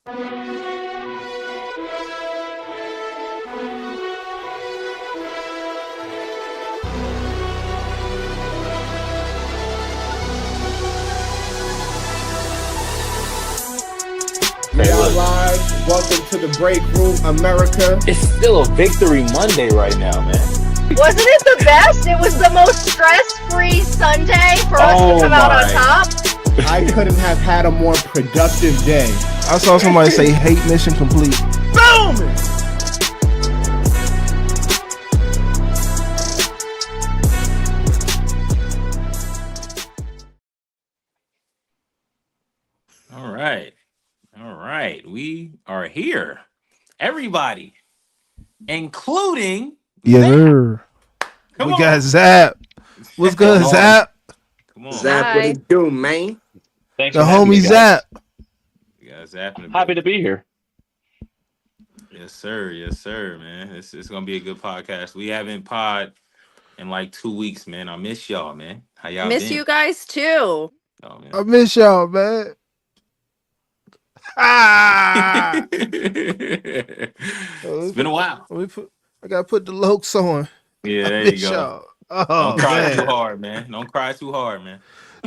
We are live. Welcome to the Breakroom, America. It's still a victory Monday right now, man. Wasn't it the best? It was the most stress-free Sunday for us to come out on top. I couldn't have had a more productive day. I saw somebody say hate mission complete. Boom! All right. We are here. Everybody, including Yeah. We got Zap. What's good, Zap? Come on. Zap, what it do, man? Thanks The for having me, homie guys. Zap. You got Zap in the Happy to be here. Yes, sir. Yes, sir, man. It's gonna be a good podcast. We haven't pod in like 2 weeks, man. I miss y'all, man. How y'all Miss been? you guys too. Oh, man. I miss y'all, man. Ah! It's been a while. I gotta put the lokes on. Yeah, I there you miss go. y'all. Oh, Don't cry man. too hard, man. Don't cry too hard, man.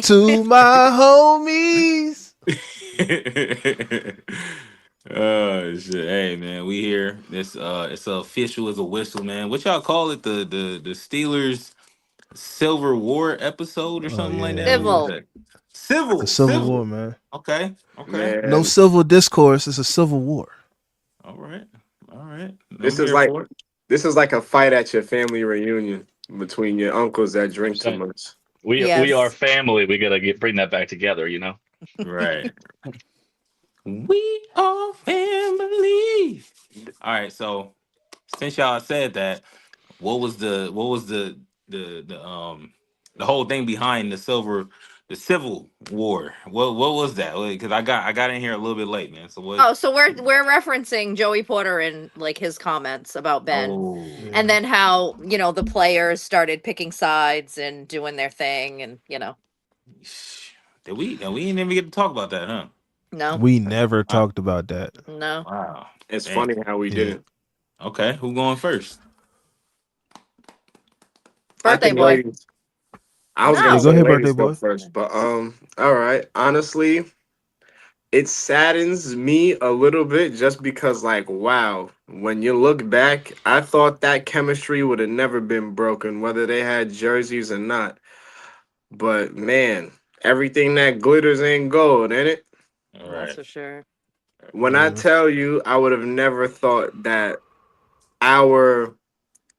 To my homies. Oh shit. Hey man, we here. This it's official as a whistle, man. What y'all call it? The Steelers Silver War episode or something like that? Civil. What was that? Civil. The Civil War, man. Okay. Man, No civil discourse. It's a civil war. All right. this is like a fight at your family reunion between your uncles that drink too much. We Yes. are family. We gotta bring that back together, you know. right. We are family. All right, so since y'all said that, what was the whole thing behind the Civil War? What was that? Because I got in here a little bit late, man. So what? Oh, so we're referencing Joey Porter and like his comments about Ben. Oh. And then how, the players started picking sides and doing their thing and, Did we didn't even get to talk about that, huh? no. We never talked about that. No. Wow. It's Dang. funny how we didn't. Okay, who going first? Birthday boy. I was No. gonna Go say ahead, ladies birthday go boy. first, but all right. Honestly, it saddens me a little bit just because, like, wow, when you look back, I thought that chemistry would have never been broken, whether they had jerseys or not. But man, everything that glitters ain't gold, ain't it? All That's right. for sure. When I tell you, I would have never thought that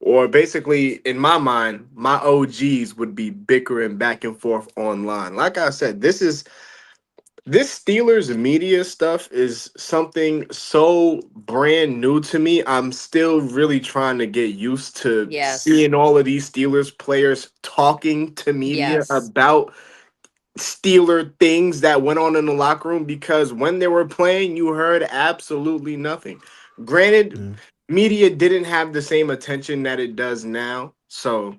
or basically in my mind, my OGs would be bickering back and forth online. Like I said, this Steelers media stuff is something so brand new to me. I'm still really trying to get used to Yes. seeing all of these Steelers players talking to media Yes. about Steeler things that went on in the locker room, because when they were playing, you heard absolutely nothing. Granted, media didn't have the same attention that it does now. So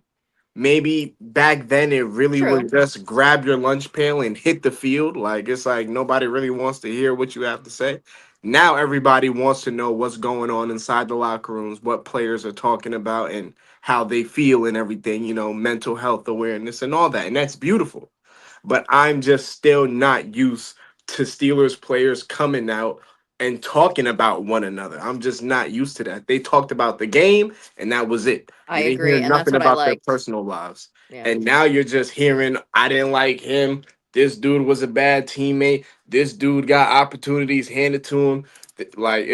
maybe back then it really True. was just grab your lunch pail and hit the field. Like, it's like nobody really wants to hear what you have to say. Now everybody wants to know what's going on inside the locker rooms, what players are talking about and how they feel and everything, mental health awareness and all that. And that's beautiful. But I'm just still not used to Steelers players coming out and talking about one another. I'm just not used to that. They talked about the game and that was it. I You didn't agree, hear and that's nothing what I about their liked. personal lives. Yeah. And now you're just hearing, I didn't like him. This dude was a bad teammate. This dude got opportunities handed to him. Like,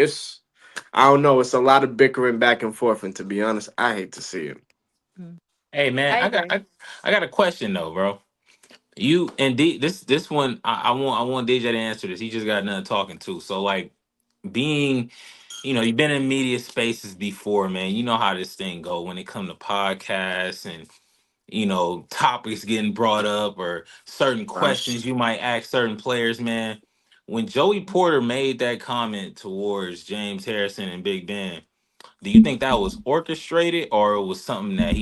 I don't know. It's a lot of bickering back and forth. And to be honest, I hate to see it. Hey man, I got a question though, bro. You and this one I want DJ to answer this. He just got done talking too. So like being, you've been in media spaces before, man. You know how this thing go when it come to podcasts and topics getting brought up or certain questions you might ask certain players, man. When Joey Porter made that comment towards James Harrison and Big Ben, do you think that was orchestrated or it was something that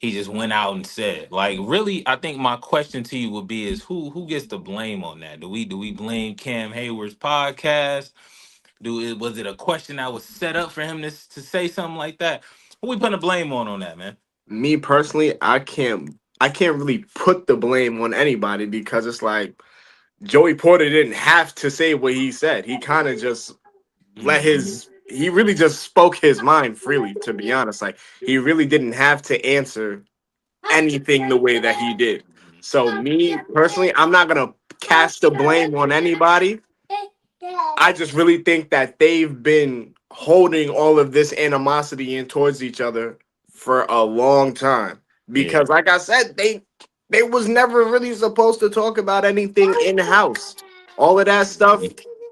he just went out and said. Like, really, I think my question to you would be is who gets the blame on that? Do we blame Cam Hayward's podcast? Was it a question that was set up for him to say something like that? Who we putting the blame on that, man? Me personally, I can't really put the blame on anybody because it's like Joey Porter didn't have to say what he said. He kind of just Mhm. he really just spoke his mind freely, to be honest. Like he really didn't have to answer anything the way that he did. So me personally, I'm not gonna cast the blame on anybody. I just really think that they've been holding all of this animosity in towards each other for a long time. Yeah. Because like I said, they was never really supposed to talk about anything in house. All of that stuff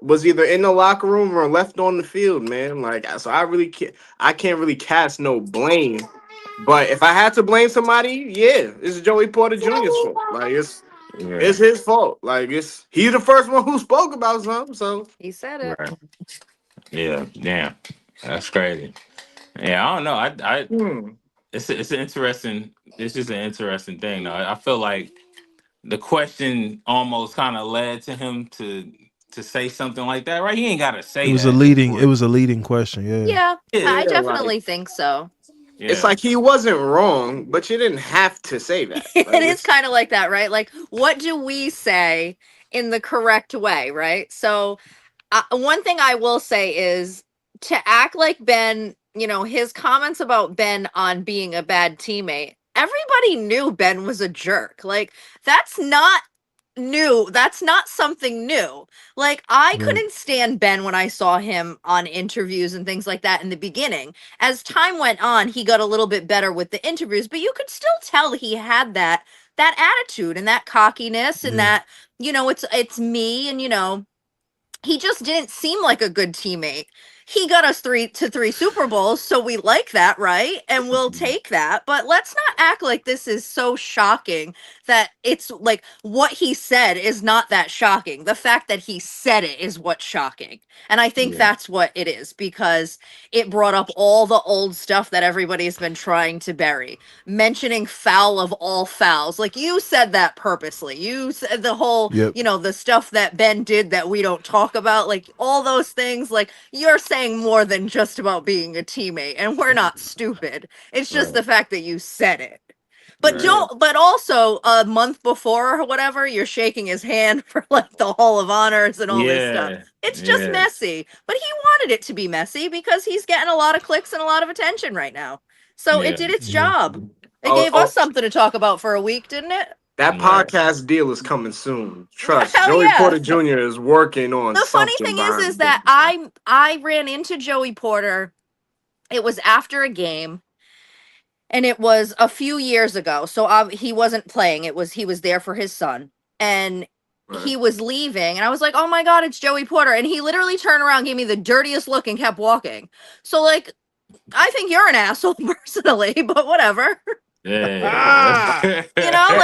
was either in the locker room or left on the field, man. Like so I can't really cast no blame. But if I had to blame somebody, yeah, it's Joey Porter Jr.'s fault. Like it's Yeah. his fault. Like it's he's the first one who spoke about something. So He said it. Right. Yeah. Damn. That's crazy. Yeah, I don't know. I hmm. it's an interesting. It's just an interesting thing. Though I feel like the question almost kind of led to him to say something like that, right? He ain't got to It say was a that leading. It before. was a leading question. Yeah. Yeah, I Yeah, Yeah, like definitely think so. it's yeah, like he wasn't wrong, but you didn't have to say that. It Like is it's kind of like that, right? Like, what do we say in the correct way, right? So, one thing I will say is to act like Ben, his comments about Ben on being a bad teammate. Everybody knew Ben was a jerk. Like, that's not new. That's not something new. Like, I Right. couldn't stand Ben when I saw him on interviews and things like that in the beginning. As time went on, he got a little bit better with the interviews, but you could still tell he had that attitude and that cockiness and Yeah. that, it's me and he just didn't seem like a good teammate. He got us three Super Bowls, so we like that, right? And we'll take that. But let's not act like this is so shocking that it's like what he said is not that shocking. The fact that he said it is what's shocking. And I think yeah, that's what it is because it brought up all the old stuff that everybody's been trying to bury. Mentioning foul of all fouls. Like you said that purposely. You said the whole, Yep. the stuff that Ben did that we don't talk about, like all those things. Like you're saying more than just about being a teammate, and we're not stupid. It's just right, the fact that you said it. But right. yeah, don't. But also, a month before or whatever, you're shaking his hand for like the Hall of Honors and all this stuff. Yeah, It's just yeah, messy. But he wanted it to be messy because he's getting a lot of clicks and a lot of attention right now. So it yeah. did its Yeah. job. It oh, gave us oh, something to talk about for a week, didn't it? that Right. podcast deal is coming soon. Trust. Hell Joey yeah. Porter Jr. is working on The funny something thing is behind is the that scenes. So. I ran into Joey Porter. It was after a game and it was a few years ago. So he wasn't playing. He was there for his son. And Right. he was leaving and I was like, "Oh my god, it's Joey Porter." And he literally turned around, gave me the dirtiest look and kept walking. So like I think you're an asshole personally, but whatever. Ah. Yeah.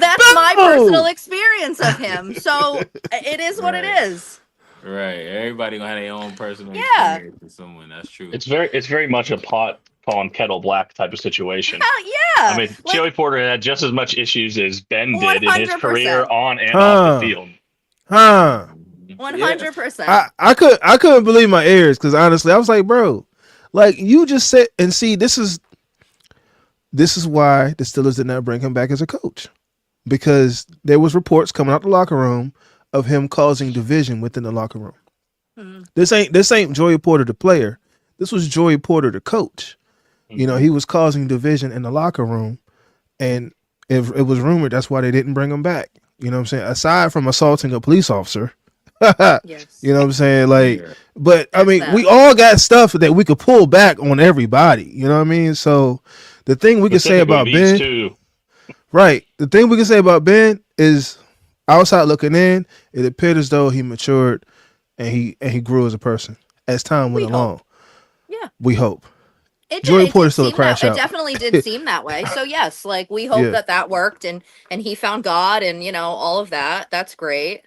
That's my personal Boom. experience of him. So it is what it Right. is. Right. Everybody gonna have their own personal Yeah. experience with someone. That's true. It's very much a pot calling kettle black type of situation. Hell I yeah. mean, Like Joey Porter had just as much issues as Ben did in his career 100%. on and off the Huh. field. Huh. Yeah. 100%. I couldn't believe my ears because honestly I was like, bro, like you just said, and see, this is why the Steelers did not bring him back as a coach, because there was reports coming out the locker room of him causing division within the locker room. Hmm. This ain't Joey Porter the player. This was Joey Porter the coach. You know, Mhm. he was causing division in the locker room, and it was rumored that's why they didn't bring him back. You know what I'm saying? Aside from assaulting a police officer, Yes. you know what I'm saying? Like, Yeah. but I There's mean, that. we all got stuff that we could pull back on everybody. You know what I mean? So the thing we could say Specifically about these Ben, two. right? The thing we can say about Ben is, outside looking in, it appeared as though he matured and he grew as a person as time went We along. hope. Yeah. We hope. It did. Joey It did Porter's still a seem that. crash It out. definitely did seem that way. So yes, like we hope Yeah, that worked and he found God and all of that. That's great.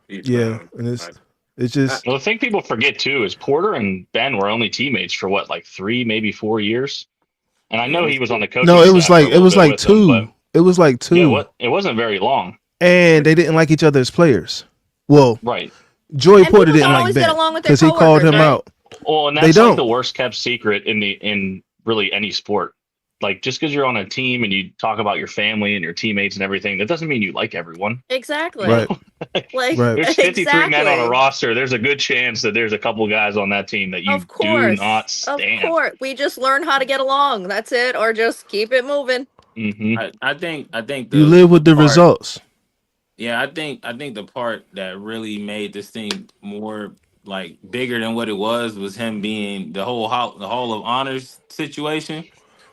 Each yeah, man. and Like, it's uh, just Well, the thing people forget too is Porter and Ben were only teammates for what, like 3, maybe 4 years. And I Yeah, know that's he was on the cool. No, coaching staff for a little bit with him, but two. It was like yeah, two, it wasn't very long. and they didn't like each other as players. Well, Right. Joey And Porter people didn't don't like always get Ben along with their because he called coworkers, him right? out. Well, and They that's like don't. the worst kept secret in really any sport. Like just because you're on a team and you talk about your family and your teammates and everything, that doesn't mean you like everyone. You Exactly. Right. know, Like, Right. there's 53 men on a exactly. roster. There's a good chance that there's a couple guys on that team that you Of do course. not Of stand. course. We just learn how to get along. That's it. Or just keep it moving. Hmm. I think You live the with the part. results. Yeah, I think the part that really made this thing more like bigger than what it was him being the Hall of Honors situation,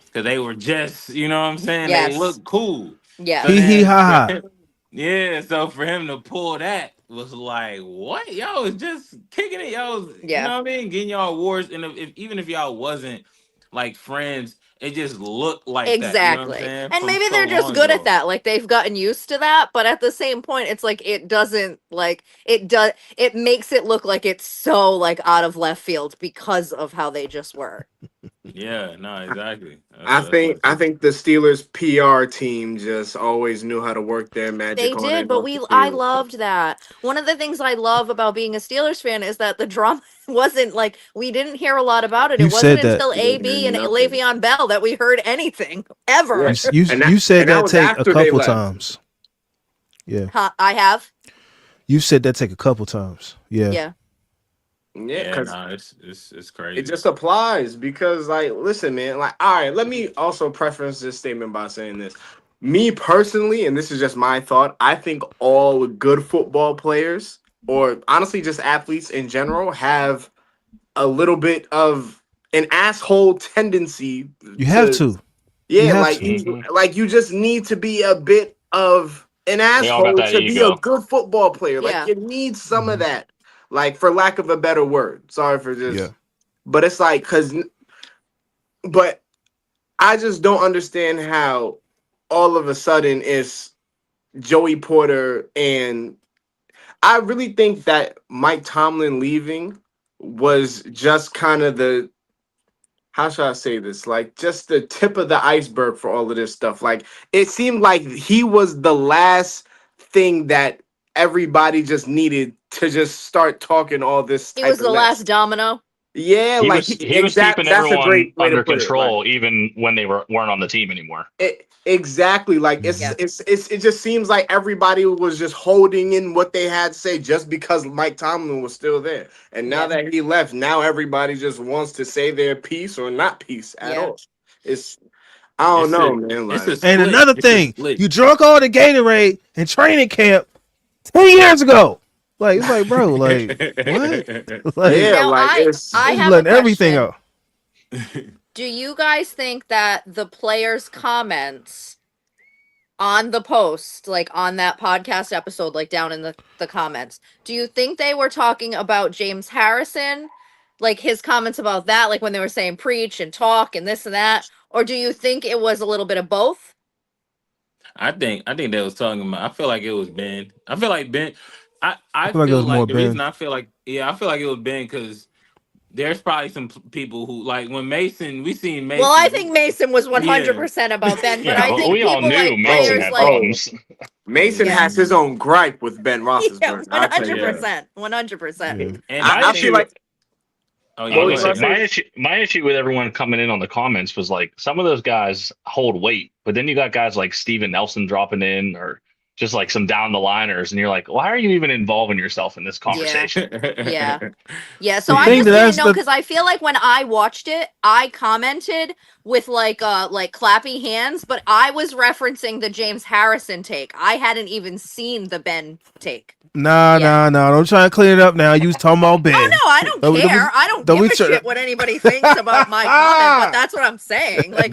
because they were just, you know what I'm saying, they Yes. look cool. So Yes. Hee then ha for ha. him, yeah, so for him to pull that was like, what? Y'all was just kicking it. Y'all was, you Yeah. know what I mean, getting y'all awards. And if even if y'all wasn't like friends, it just looked like that. You know what I'm Exactly. saying? And From maybe so they're just long good at ago. that. Like they've gotten used to that, but at the same point it's like it doesn't like it makes it look like it's so like out of left field because of how they just were. Yeah, no, exactly. I That's what think it I is. think the Steelers PR team just always knew how to work their They magic on did, and but off the I field. loved that. One of the things I love about being a Steelers fan is that the drama wasn't like we didn't hear a lot about it. You It wasn't said that. until Yeah, AB and nothing. Le'Veon Bell that we heard anything Yeah, ever. and You said and that that was take a after they couple left. times. Yeah. Huh, I have. You said that take a couple times. Yeah. Yeah. Yeah, Yeah, because no, it's it crazy. just applies. Because, like, listen, man, like, all right, let me also preference this statement by saying this. Me personally, and this is just my thought, I think all good football players, or honestly just athletes in general, have a little bit of an asshole tendency You have to, to. You yeah, have like to. you Hmm. like you just need to be a bit of an We all got asshole that to be a ego. good football player. Like Yeah. you need some of Mhm. that. Like for lack of a better word. Sorry for Yeah. just but it's like but I just don't understand how all of a sudden it's Joey Porter, and I really think that Mike Tomlin leaving was just kind of the, how should I say this? Like just the tip of the iceberg for all of this stuff. Like it seemed like he was the last thing that everybody just needed to just start talking all this He type was of the mess. last domino. Yeah, He like was he was exact. keeping That's a everyone great way to under put it. Like control even when they weren't on the team anymore. exactly. Like Mhm. Yeah. it just seems like everybody was just holding in what they had to say just because Mike Tomlin was still there. And now Yeah. that he left, now everybody just wants to say their piece or not piece at Yeah. all. It's I don't It's know, a man. it's a Like And split. another It's a thing, split. you drunk all the Gatorade in training camp 10 years ago. Like it's like, bro, like what? Like yeah, Now like I it's have a letting everything question. out. Do you guys think that the players' comments on the post, like on that podcast episode, like down in the comments, do you think they were talking about James Harrison? Like his comments about that, like when they were saying preach and talk and this and that? Or do you think it was a little bit of both? I think they was talking about. I feel like it was Ben. I feel like Ben. I I feel like it feel was more like the reason Ben. I feel like, yeah, I feel like it was Ben because there's probably some people who, like, when Mason, we seen Well, I Mason. think Mason was Yeah. 100% about Ben, but I Yeah, think we all people knew like Mason players oh had like, oh problems. Mason yeah, has his own gripe with Ben yeah, Roethlisberger. I'll tell you that. 100%. 100%. Yeah. And My I I feel think. issue like Oh I yeah, what was go was gonna you say ahead. gonna say? my issue with everyone coming in on the comments was like some of those guys hold weight, but then you got guys like Steven Nelson dropping in or just like some down the liners, and you're like, why are you even involving yourself in this Yeah. conversation? Yeah. Yeah, so The I thing just that didn't that's know the because I feel like when I watched it, I commented with like clappy hands, but I was referencing the James Harrison take. I hadn't even seen the Ben take nah yet. nah nah. Don't try to clean it up now. You was talking about Oh Ben. no, I don't care. I don't Don't give we a try- shit what anybody thinks about my comment, but that's what I'm saying. Like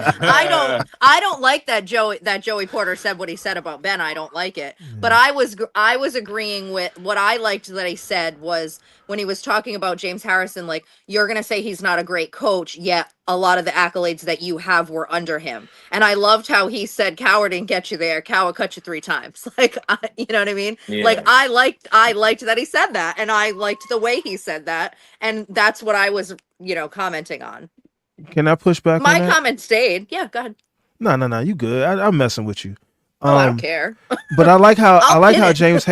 I don't like that Joey Porter said what he said about Ben. I don't like it. But I was agreeing with what I liked that he said was when he was talking about James Harrison, like you're going to say he's not a great coach, yet a lot of the accolades that you have were under him. And I loved how he said Coward didn't get you there. Coward cut you 3 times. Like you know what I mean? Like Yeah. I liked that he said that, and I liked the way he said that, and that's what I was, commenting on. Can I push back on My that? comment stayed. Yeah, go ahead. No. You good? I'm messing with you. Oh, I don't care. But I I'll like pin how it. James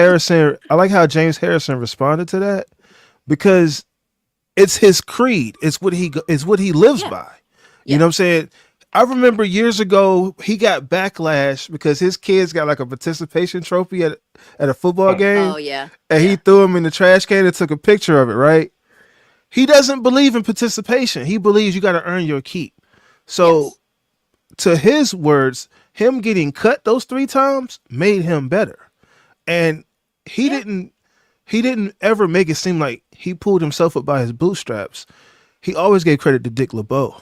Harrison responded to that because it's his creed. It's what he lives Yeah. by. You Yeah. know what I'm saying? I remember years ago he got backlash because his kids got like a participation trophy at a football Oh game, yeah. and he Yeah. threw him in the trash can and took a picture of it. Right? He doesn't believe in participation. He believes you got to earn your keep. So, Yes. to his words, him getting cut those 3 times made him better, and he Yeah. didn't he didn't ever make it seem like he pulled himself up by his bootstraps. He always gave credit to Dick LeBeau.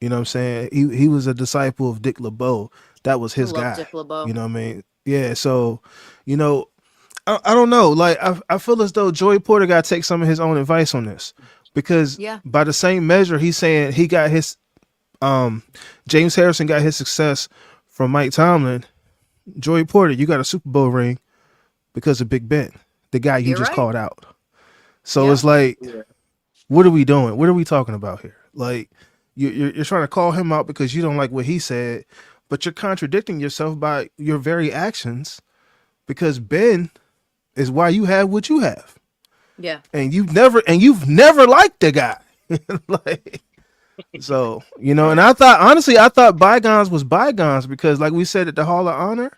You know what I'm saying? He was a disciple of Dick LeBeau. That was I his love guy. Dick LeBeau. You know what I mean? Yeah. So, you know, I don't know. Like I feel as though Joey Porter got to take some of his own advice on this because Yeah. by the same measure, he's saying he got his James Harrison got his success from Mike Tomlin. Joey Porter, you got a Super Bowl ring because of Big Ben, the guy you You're just right. called out. So Yeah. it's like, Yeah. what are we doing? What are we talking about here? Like, you're trying to call him out because you don't like what he said, but you're contradicting yourself by your very actions because Ben is why you have what you have, Yeah. and you've never liked the guy. Like, so and I thought bygones was bygones because, like we said at the Hall of Honor,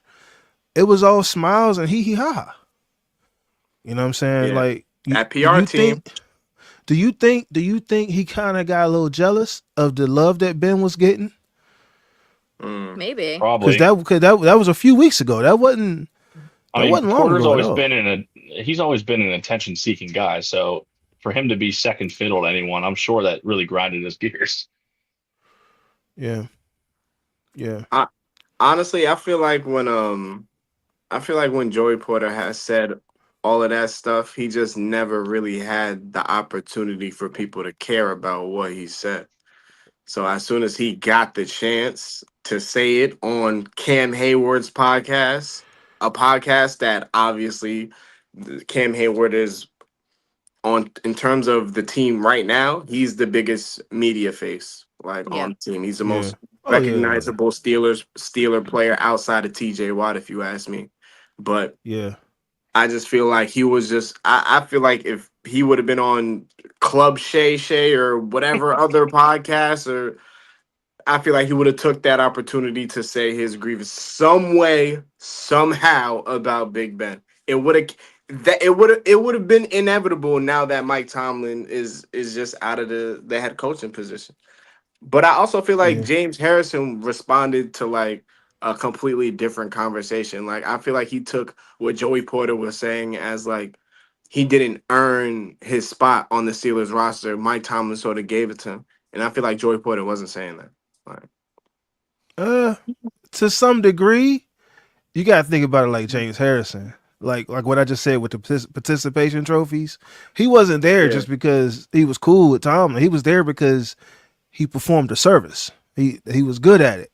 it was all smiles and hee hee ha ha. You know what I'm saying? Yeah. Like, That PR team. do you think he kind of got a little jealous of the love that Ben was getting? Mm. Maybe. Because Probably. that was a few weeks ago. I That mean, wasn't long Porter's ago at always all. been he's always been an attention seeking guy. So for him to be second fiddle to anyone, I'm sure that really grinded his gears. Yeah, yeah, I honestly, I feel like when Joey Porter has said all of that stuff, he just never really had the opportunity for people to care about what he said. So as soon as he got the chance to say it on Cam Hayward's podcast, a podcast that obviously Cam Hayward is on in terms of the team right now, he's the biggest media face like Yeah. on the team. He's the yeah. most Oh yeah, recognizable Steeler player outside of TJ Watt, if you ask me. But yeah, I just feel like he was just I feel like if he would have been on Club Shay Shay or whatever other podcast, or I feel like he would have took that opportunity to say his grievance some way, somehow about Big Ben. It would have been inevitable now that Mike Tomlin is just out of the head coaching position. But I also feel like yeah, James Harrison responded to like a completely different conversation. Like I feel like he took what Joey Porter was saying as like he didn't earn his spot on the Steelers roster. Mike Tomlin sort of gave it to him, and I feel like Joey Porter wasn't saying that. Like, uh, to some degree, you got to think about it like James Harrison. Like what I just said with the participation trophies, he wasn't there yeah, just because he was cool with Tomlin. He was there because he performed a service. He was good at it.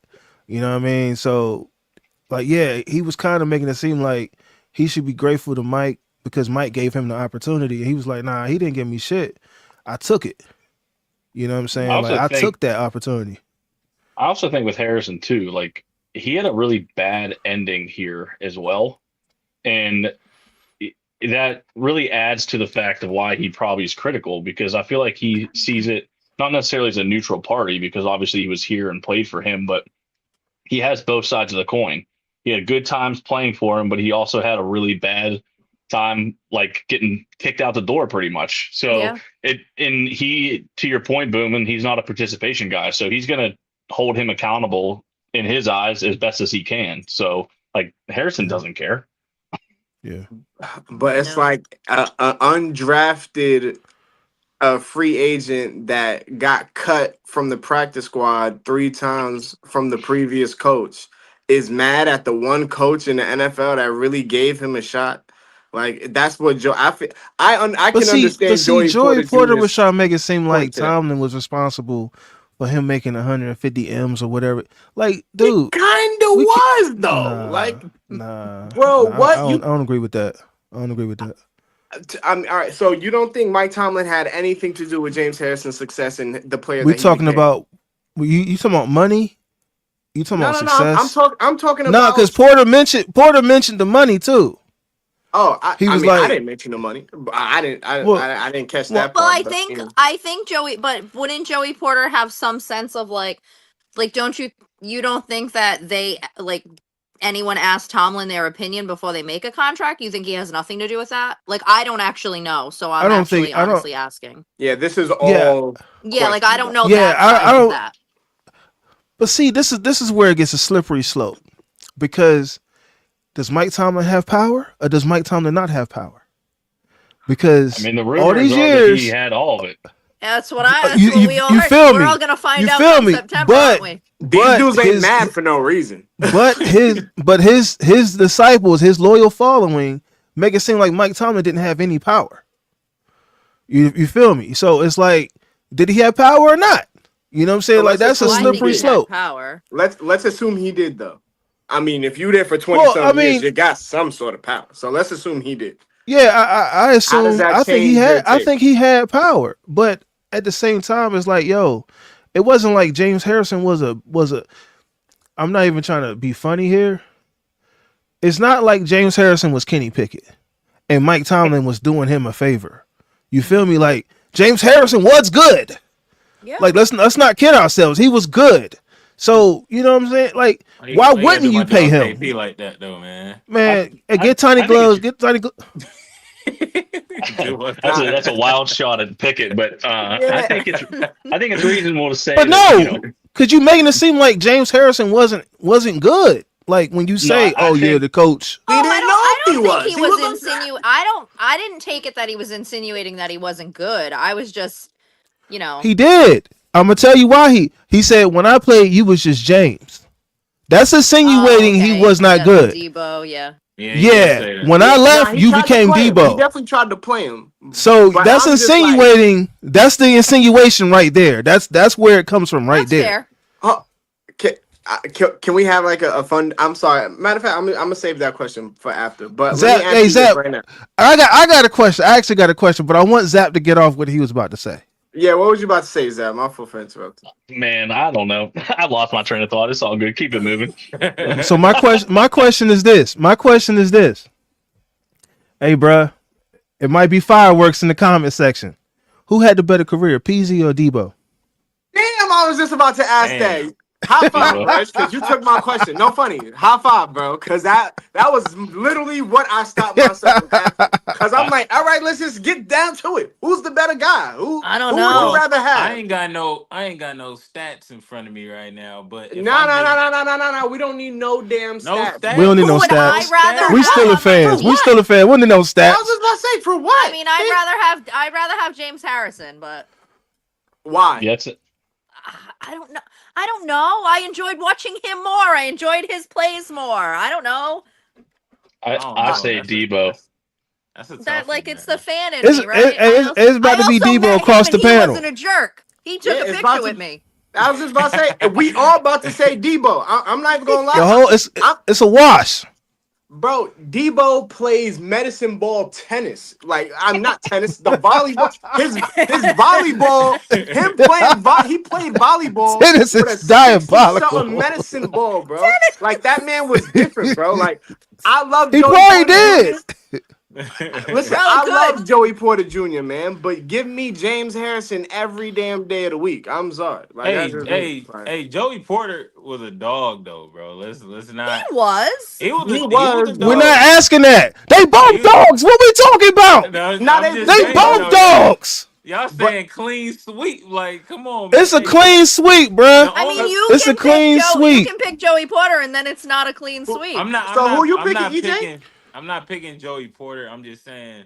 You know what I mean? So, like, yeah, he was kind of making it seem like he should be grateful to Mike because Mike gave him the opportunity. And he was like, nah, he didn't give me shit. I took it. You know what I'm I saying? Like, also I think took that opportunity. I also think with Harrison too, like he had a really bad ending here as well. And that really adds to the fact of why he probably is critical because I feel like he sees it not necessarily as a neutral party because obviously he was here and played for him, but he has both sides of the coin. He had good times playing for him, but he also had a really bad time like getting kicked out the door pretty much. So Yeah. he to your point, Boom, and he's not a participation guy. So he's gonna hold him accountable in his eyes as best as he can. So like Harrison Yeah. doesn't care. Yeah. but it's No. like a undrafted a free agent that got cut from the practice squad 3 times from the previous coach is mad at the one coach in the NFL that really gave him a shot. Like that's what Joe. I But can understand Joey Joey Porter Porter was Jr.'s trying to make it seem like point to that. Tomlin was responsible for him making 150 M's or whatever. Like, It dude, kind of we can was though. nah, Like, nah, bro, nah. what you? I don't agree with that. I don't agree with that. All right. So you don't think Mike Tomlin had anything to do with James Harrison's success and the player We that he talking became? about You talking about money? You talking No, about no, no. success? I'm talking Nah, because about. Porter mentioned the money too. Oh, He I was mean, I like, didn't mention the money. I didn't. well, I didn't catch well, that Well, part. I But think you know, I think Joey, but wouldn't Joey Porter have some sense of like don't you don't think that they like anyone ask Tomlin their opinion before they make a contract? You think he has nothing to do with that? Like I don't actually know, so I I'm don't think actually I don't. honestly asking. yeah, this is Yeah, all Yeah, like I don't questionable. know yeah, that I side of don't. that. But see, this is where it gets a slippery slope because does Mike Tomlin have power or does Mike Tomlin not have power? I Because mean, the all rumors these are that he years, had all of it. That's you what you we all you heard. feel We're all me? gonna find You out feel come me? September, aren't we? These But dudes ain't his mad for no reason. his disciples, his loyal following, make it seem like Mike Tomlin didn't have any power. You feel me? So it's like, did he have power or not? You know what I'm So saying? Like let's that's a Oh, assume I he think slippery he did. had slope. power. Let's assume he did though. I mean, if you there for 20 Well, I some years, mean, you got some sort of power. So let's assume he did. yeah, I How does assume that I think he change had your I take? think he had power, but at the same time, it's like, yo, it wasn't like James Harrison was a. I'm not even trying to be funny here. It's not like James Harrison was Kenny Pickett and Mike Tomlin was doing him a favor. You feel me? Like James Harrison was good. Yeah. Like let's not kid ourselves. He was good. So you know what I'm saying? Like why Why you gotta do wouldn't my you pay dog him, KP like that though, man? I, man? I, Get tiny I think gloves. it's Get tiny. Do what? Nah, that's a wild shot at Pickett, but yeah. I think it's reasonable to say But that no, because you making it seem like James Harrison wasn't good. Like when you no, say, I "Oh yeah, think the coach," We Oh, didn't know I if he don't think was. he He was was I didn't take it that he was insinuating that he wasn't good. I was just, you know. he did. I'm gonna tell you why he said when I played, you was just James. That's Oh, insinuating he okay. was not Yeah, the good. Debo, yeah. Yeah, he did Yeah, say that. when I Yeah, nah, left, he you tried to became play him. He Debo. definitely tried to play him. So But that's I'm just like, insinuating. That's the insinuation right there. That's where it comes from right That's there. fair. oh, can we have like a fun? I'm sorry. Matter of fact, I'm gonna save that question for after. But let me Zap, ask hey you this Zap, right now. I got a question. I actually got a question, but I want Zap to get off what he was about to say. Yeah, what was you about to say, Zach? My full for interrupting. man, I don't know. I lost my train of thought. It's all good. Keep it moving. So my question is this. My question is this. Hey, bruh, it might be fireworks in the comment section. Who had the better career, Peasy or Debo? Damn, I was just about to ask Damn. that. High five, Debo. Rush, because you took my question. No funny. High five, bro. Because that was literally what I stopped myself from asking. Because I'm I, like, all right, let's just get down to it. Who's the better guy? I don't Who would you know. Well, rather I have? ain't got no stats in front of me right now, but if No, I'm no, no, just no, no, no, no, no. We don't need no damn no stats, We don't stats, need Who no would no I stats. rather stats. We still a have? For fans. We what? still a fan. We don't need no I was stats. just about to say, for I what? mean, Hey, I'd rather have James Harrison, but why? yeah, it's, I don't know. I don't know. I enjoyed watching him more. I enjoyed his plays more. I don't know. I don't I know. say Debo. That's a That tough like one, it's the man. fan in It's, me, it, right? it's, it's about I to be also Debo met him across and the he panel. wasn't a jerk. He took Yeah, a it's picture about with to. me. I was just about to say, we all about to say Debo. I'm not even gonna The lie. whole it's a wash. Bro, Debo plays medicine ball tennis. Like I'm not tennis, the volleyball. His volleyball, him playing he played volleyball Tennis with is a 60 something diabolical. medicine ball, bro. Like that man was different, bro. Like I love He Joey probably Porter did. Jr. Listen, Bro, I good. love Joey Porter Jr., man, but give me James Harrison every damn day of the week. I'm sorry. Like that's hey, just me. hey, Like, hey, Joey Porter was a dog though, bro. Let's He not. was. he He was a was, We're but not dog. asking that. They both He, dogs. What we talking about? no, now I'm just They they saying both both though, y'all. dogs. Y'all but saying clean sweep? Like, come on, man. It's a Hey, clean sweep, bruh. the I mean, only you It's a can pick clean Joe. You sweep. can pick Joey Porter, and then it's not a clean sweep. who you I'm picking, not EJ? picking. I'm not picking Joey Porter. I'm just saying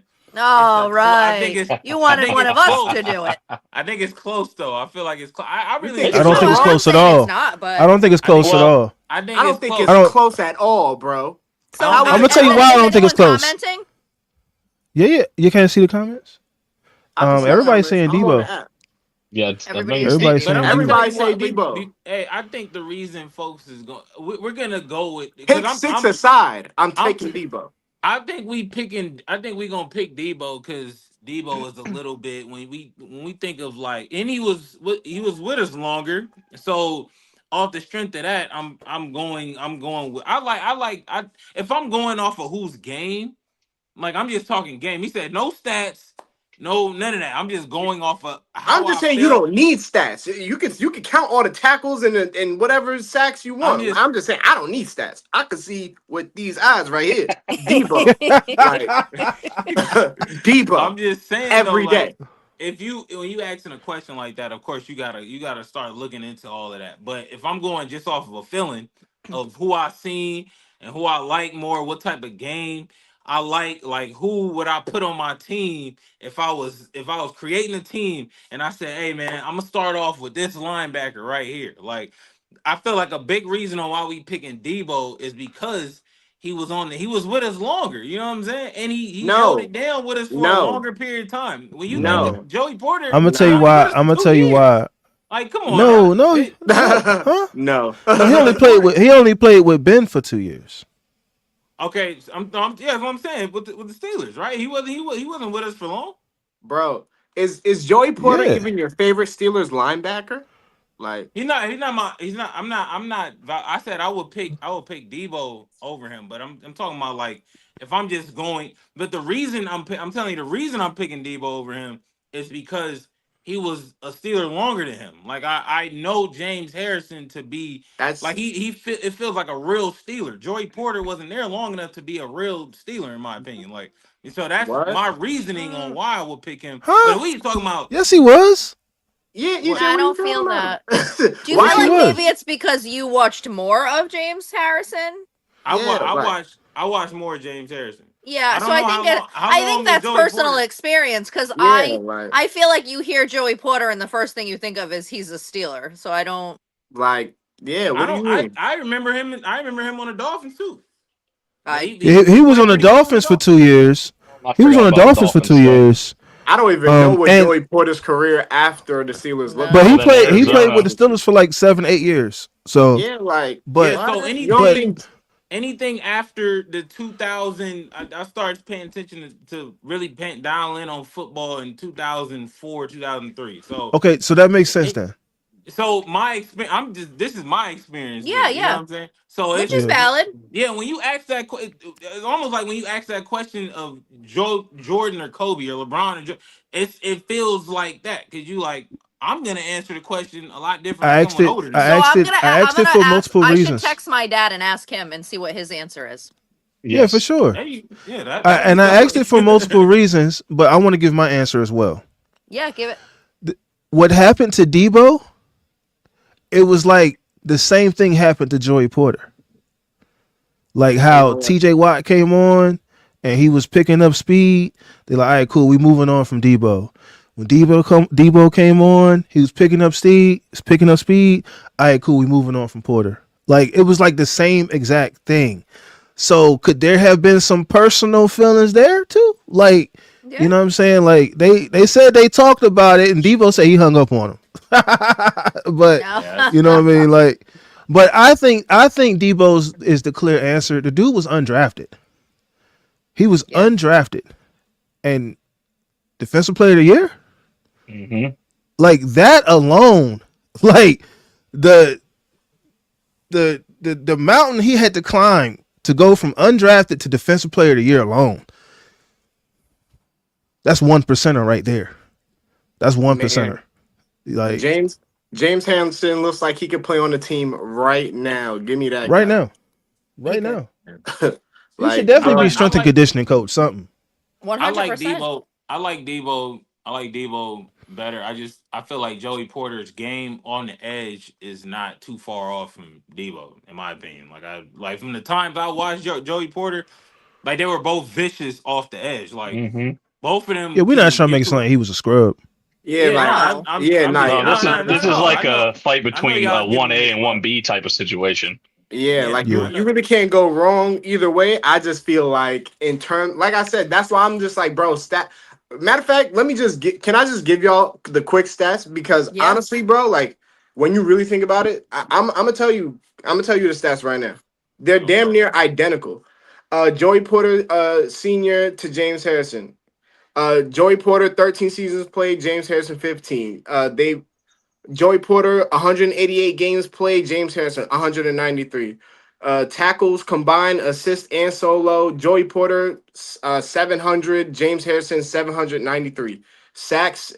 it's Oh, a. I think right. it's. You I wanted think one it's of us close. to do it. I think it's close though. I feel like it's close. I You really think I it's don't enjoy think it's No, watching. I'm close at saying it's all. not, I but don't think it's I think close at it's. Well, all. I think I don't it's think I it's close. don't. close at all, bro. I so don't I'm think gonna it's tell you close. why I is don't think it's anyone close. commenting? Yeah. You can't see the comments. I can see Hold the on. Everybody's comments. saying I'm on Debo. the app. yeah, Everybody is maybe saying Everybody's But saying I'm gonna Debo. tell Everybody you Debo. say what. Debo. Hey, I think the reason folks is going. We're gonna go with because Pick six aside. I'm I'm taking Debo. I think we picking. I think we gonna pick Debo because Debo is a little bit when we think of like, and he was with us longer, so off the strength of that, I'm going with I if I'm going off of who's game, like I'm just talking game. He said no stats, no none of that. I'm just going off of I'm how just I saying you felt. don't need stats. You can count all the tackles and whatever sacks you I'm want. just I'm just saying I don't need stats. I can see with these eyes right here. Debo, like Debo, I'm just saying though, every like day. if you when you asking a question like that, of course you gotta start looking into all of that. But if I'm going just off of a feeling of who I seen and who I like more, what type of game I like who would I put on my team if I was creating a team and I said, hey man, I'm gonna start off with this linebacker right here. Like I feel like a big reason on why we picking Debo is because he was with us longer, you know what I'm saying? And he held No, it down with us for a no, longer period of time. When you think Nah. of no, Joey Porter, I'm gonna tell he you only no, with why. us I'm for gonna two tell you years. why. Like, come on No, now. no, no, huh? no. No, he only Joey played Porter. with Ben for 2 years. Okay, yeah, that's what I'm saying with the Steelers, right? He wasn't with us for long. Bro, is Joey Porter Yeah. even your favorite Steelers linebacker? Like, I said I would pick Debo over him, but I'm talking about like if I'm just going. But I'm telling you the reason I'm picking Debo over him is because he was a Steeler longer than him. Like I know James Harrison to be like that's it feels like a real Steeler. Joey Porter wasn't there long enough to be a real Steeler in my opinion. Like so that's what? my reasoning on why I would pick him. But Huh? if we talking about Yes, he was. Yeah, what. EJ, I what are you don't talking feel that. about? Do you Why feel Yes, he like you? maybe was. it's because you watched more of James Harrison? Yeah, like I watched more James Harrison. Yeah, I so don't know how I think long did that's Joey personal Porter. experience because yeah, like I feel like you hear Joey Porter and the first thing you think of is he's a Steeler. So I don't. like yeah. I What do don't you mean? I remember him on the Dolphins too. Like I he He was on played the pretty good on the Dolphins for Dolphins. 2 years. I He was forgot on the about the Dolphins for Dolphins two still. years. I don't even know what And Joey Porter's career after the Steelers looked but no. And like. then he To be played with Arizona. the honest with you. Steelers for like 7, 8 years. So, Yeah, like Yeah, but so what? You don't anything think anything after the 2000, I started paying attention to really dial in on football in 2004 2003. So okay, so that makes sense then. so my experience, this is my experience with Yeah, it. You know yeah, what I'm saying? So which is it's Yeah. valid. yeah. When you ask it's almost like when you ask that question of Jordan or Kobe or LeBron it feels like that because you like I'm gonna answer the question a lot different as someone older than So me. I I'm asked it gonna for ask. multiple I should reasons. text my dad and ask him and see what his answer is. Yeah, for Yes. sure. Hey, yeah, that And makes I sense. asked it for multiple reasons, but I want to give my answer as well. Yeah, give it. What happened to Debo? It was like the same thing happened to Joey Porter. Like you how know what? TJ Watt came on and he was picking up speed. They're like, all right, cool, we moving on from Debo. When Debo came on, he was picking up speed. All right, cool, we moving on from Porter. Like it was like the same exact thing. So could there have been some personal feelings there too? Like, Yeah. you know what I'm saying? Like they said they talked about it and Debo said he hung up on him. But No. Yeah, you know what I mean? Like, but I think Debo's is the clear answer. The dude was undrafted. He was Yeah. undrafted and defensive player of the year. Hmm. Like that alone, like the the mountain he had to climb to go from undrafted to defensive player of the year alone. That's 1%er right there. That's 1%er. Man, Like James James Hanson looks like he could play on the team right now. Give me that right guy. now, He right could. now, he should Like, I definitely be like I strength and like conditioning coach. Something. I like 100%. Debo. I like Debo. I like Debo better. I feel like Joey Porter's game on the edge is not too far off from Debo, in my opinion. Like from the times I watched Joey Porter, like they were both vicious off the edge. Like Hmm. both of Yeah, them we're not can trying to make get it to sound it. like he was a scrub. yeah, Yeah, no, like No. yeah, I'm just No, no, no, this not at is all. like a fight I know between y'all one giving me A a and one spark. B type of situation. yeah, Yeah, like no, Yeah, I you know. really can't go wrong either way. I just feel like in turn, like I said, that's why I'm just like, bro, matter of fact, let me just get can I just give y'all the quick stats? Because Yeah. honestly, bro, like when you really think about it, I'm gonna tell you the stats right now. They're Okay. damn near identical. Joey Porter senior to James Harrison. Joey Porter 13 seasons played, James Harrison 15. They Joey Porter 188 games played, James Harrison 193. Tackles combined, assist and solo. Joey Porter 700, James Harrison 793. Sacks,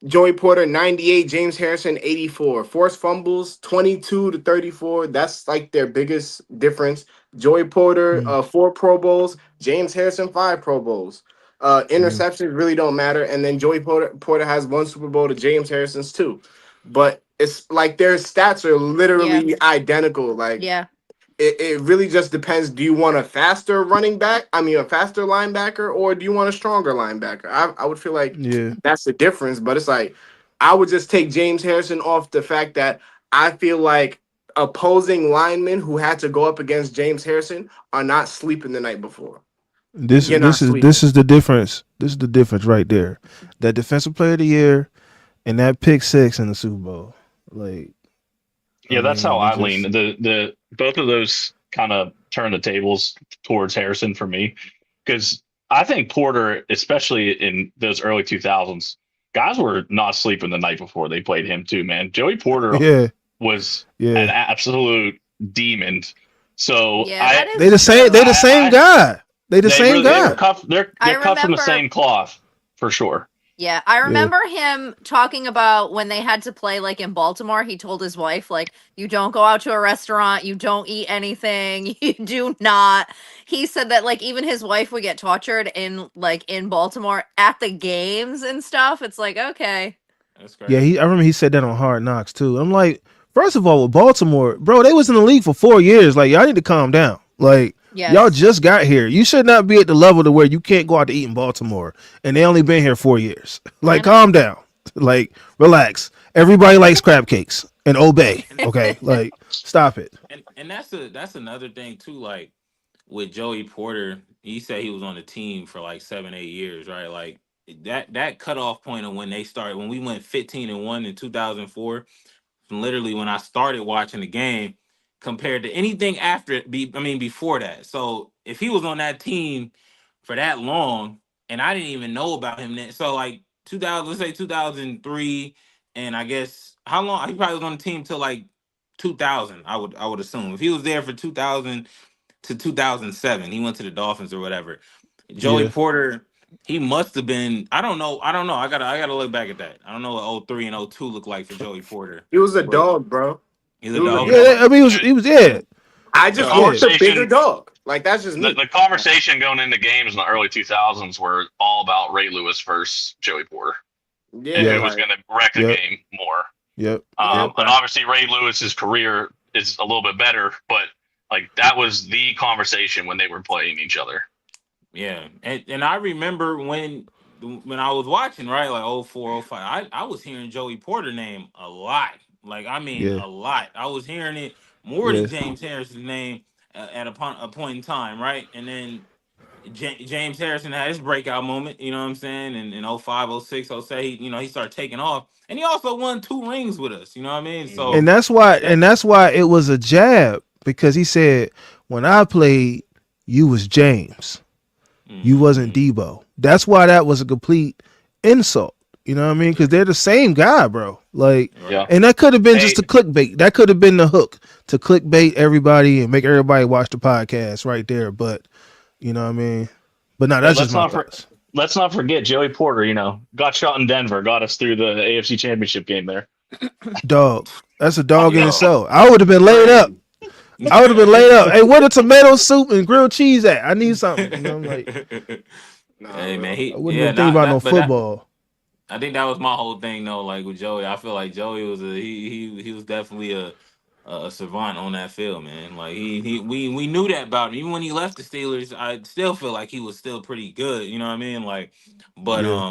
Joey Porter 98, James Harrison 84. Forced fumbles 22 to 34. That's like their biggest difference. Joey Porter Mm, 4 Pro Bowls, James Harrison 5 Pro Bowls. yeah. Interceptions really don't matter, and then Joey Porter has one Super Bowl to James Harrison's two. But it's like their stats are Yeah. literally identical. Like Yeah. it really just depends. Do you want a faster running back? I mean, a faster linebacker, or do you want a stronger linebacker? I would feel like Yeah. that's the difference. But it's like I would just take James Harrison off the fact that I feel like opposing linemen who had to go up against James Harrison are not sleeping the night before. This You're not this is this sleeping. is the difference. This is the difference right there. That defensive player of the year and that pick six in the Super Bowl. Like, I Yeah, that's how mean, it I lean. just The both of those kind of turn the tables towards Harrison for me because I think Porter, especially in those early 2000s, guys were not sleeping the night before they played him too. Man, Joey Porter yeah, was an yeah. absolute demon. So Yeah, that I They is the same. They true. the I, same I guy. They the they same really they're guy. cut I they're cut from the remember same cloth for sure. Yeah, I Yeah, remember him talking about when they had to play like in Baltimore. He told his wife, like, you don't go out to a restaurant, you don't eat anything, you do not. He said that like even his wife would get tortured in Baltimore at the games and stuff. It's like, okay. That's yeah. crazy. I remember he said that on Hard Knocks too. I'm like, first of all, with Baltimore, bro, they was in the league for 4 years. Like, y'all need to calm down. Like, y'all Yes. just got here. You should not be at the level to where you can't go out to eat in Baltimore, and they only been here 4 years. I Like, know. calm down. Like, relax. Everybody likes crab cakes and obey. Okay, like, stop it. And that's another thing too. Like with Joey Porter, he said he was on the team for like 7 8 years, right? Like that cutoff point of when they started when we went 15-1 in 2004, from literally when I started watching the game, compared to anything after I mean before that. So if he was on that team for that long, and I didn't even know about him then, so like 2000, let's say 2003, and I guess how long he probably was on the team till like 2000. I would assume if he was there for 2000 to 2007. He went to the Dolphins or whatever. Joey Yeah, Porter, he must have been. I don't know. I don't know. I gotta look back at that. I don't know what 03 and 02 look like for Joey Porter. He was a But dog, bro. he's He a was a dog. yeah. Okay. dog. I mean, Dude, he was yeah, I the just yeah, want the bigger conversation dog. Like that's just the, me. the conversation going into games in the early 2000s were all about Ray Lewis versus Joey Porter and Yeah, who yeah, was like going to wreck a yep, game more. yep, Yep. yep, And okay. obviously Ray Lewis's career is a little bit better, but like that was the conversation when they were playing each other. Yeah, and I remember when I was watching, right, like 04, 05, I was hearing Joey Porter name a lot. Like I mean yeah, a lot. I was hearing it more than yeah. James Harrison's name at a point in time, right? And then James Harrison had his breakout moment, you know what I'm saying? In 05, 06, 07, he started taking off. And he also won 2 rings with us, you know what I mean? Hmm. So And that's why, that it was a jab because he said, when I played, you was James, you wasn't mhm. Debo. That's why that was a complete insult. You know what I mean? Because they're the same guy, bro. Like, Yeah. Right. and that could have been just Hey, a clickbait. That could have been the hook to clickbait everybody and make everybody watch the podcast right there. But you know what I mean? But no, hey, that's just my thoughts. let's not forget Joey Porter. Got shot in Denver, got us through the AFC Championship game there. Dog, that's a dog in Yo, itself. I would have been laid up. Crazy. I would have been laid up. Hey, where the tomato soup and grilled cheese at? I need something. You know, I'm like, Nah, hey man, real. I he wouldn't yeah, been thinking not about no that but that football. I think that was my whole thing though. Like with Joey, I feel like Joey was he was definitely a savant on that field, man. Like we knew that about him. Even when he left the Steelers, I still feel like he was still pretty good. You know what I mean? Like, but Yeah.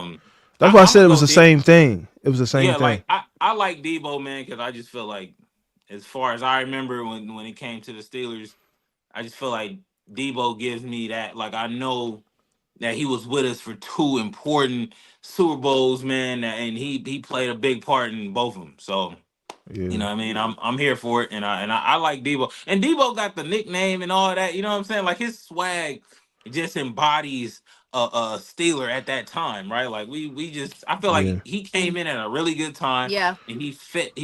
That's why I I'm said gonna it was go the deep. same thing. It was the same Yeah, thing. like I like Debo, man, because I just feel like as far as I remember when it came to the Steelers, I just feel like Debo gives me that. Like I know that he was with us for 2 important Super Bowls, man, and he played a big part in both of them. So you Yeah. know what I mean? I'm here for it, and I like Debo, and Debo got the nickname and all that. You know what I'm saying? Like his swag just embodies a Steeler at that time, right? Like we just I feel Yeah. like he came in at a really good time Yeah. and he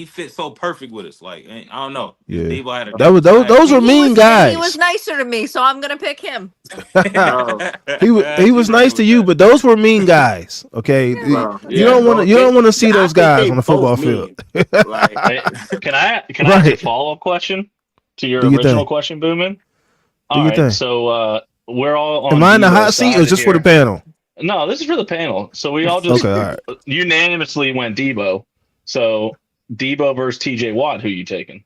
fit so perfect with us. Like I don't know. Yeah. Debo had a That good was those And were mean he was guys. nicer to me, so I'm gonna pick him. Bro, He You was right nice to with you, that. but those were mean guys. Okay, Yeah. bro, you yeah, don't want to they, see I those think guys they on the both football field. mean. Like, Hey, can I ask a Right? follow up question to Do your your original thing. question, Boomin? Do All your right, thing. so we're all Am on I in the hot Debo's seat or side just for the here. panel? No, this is for the panel. So we all just Okay, all right. unanimously went Debo. So Debo versus TJ Watt, who you taking?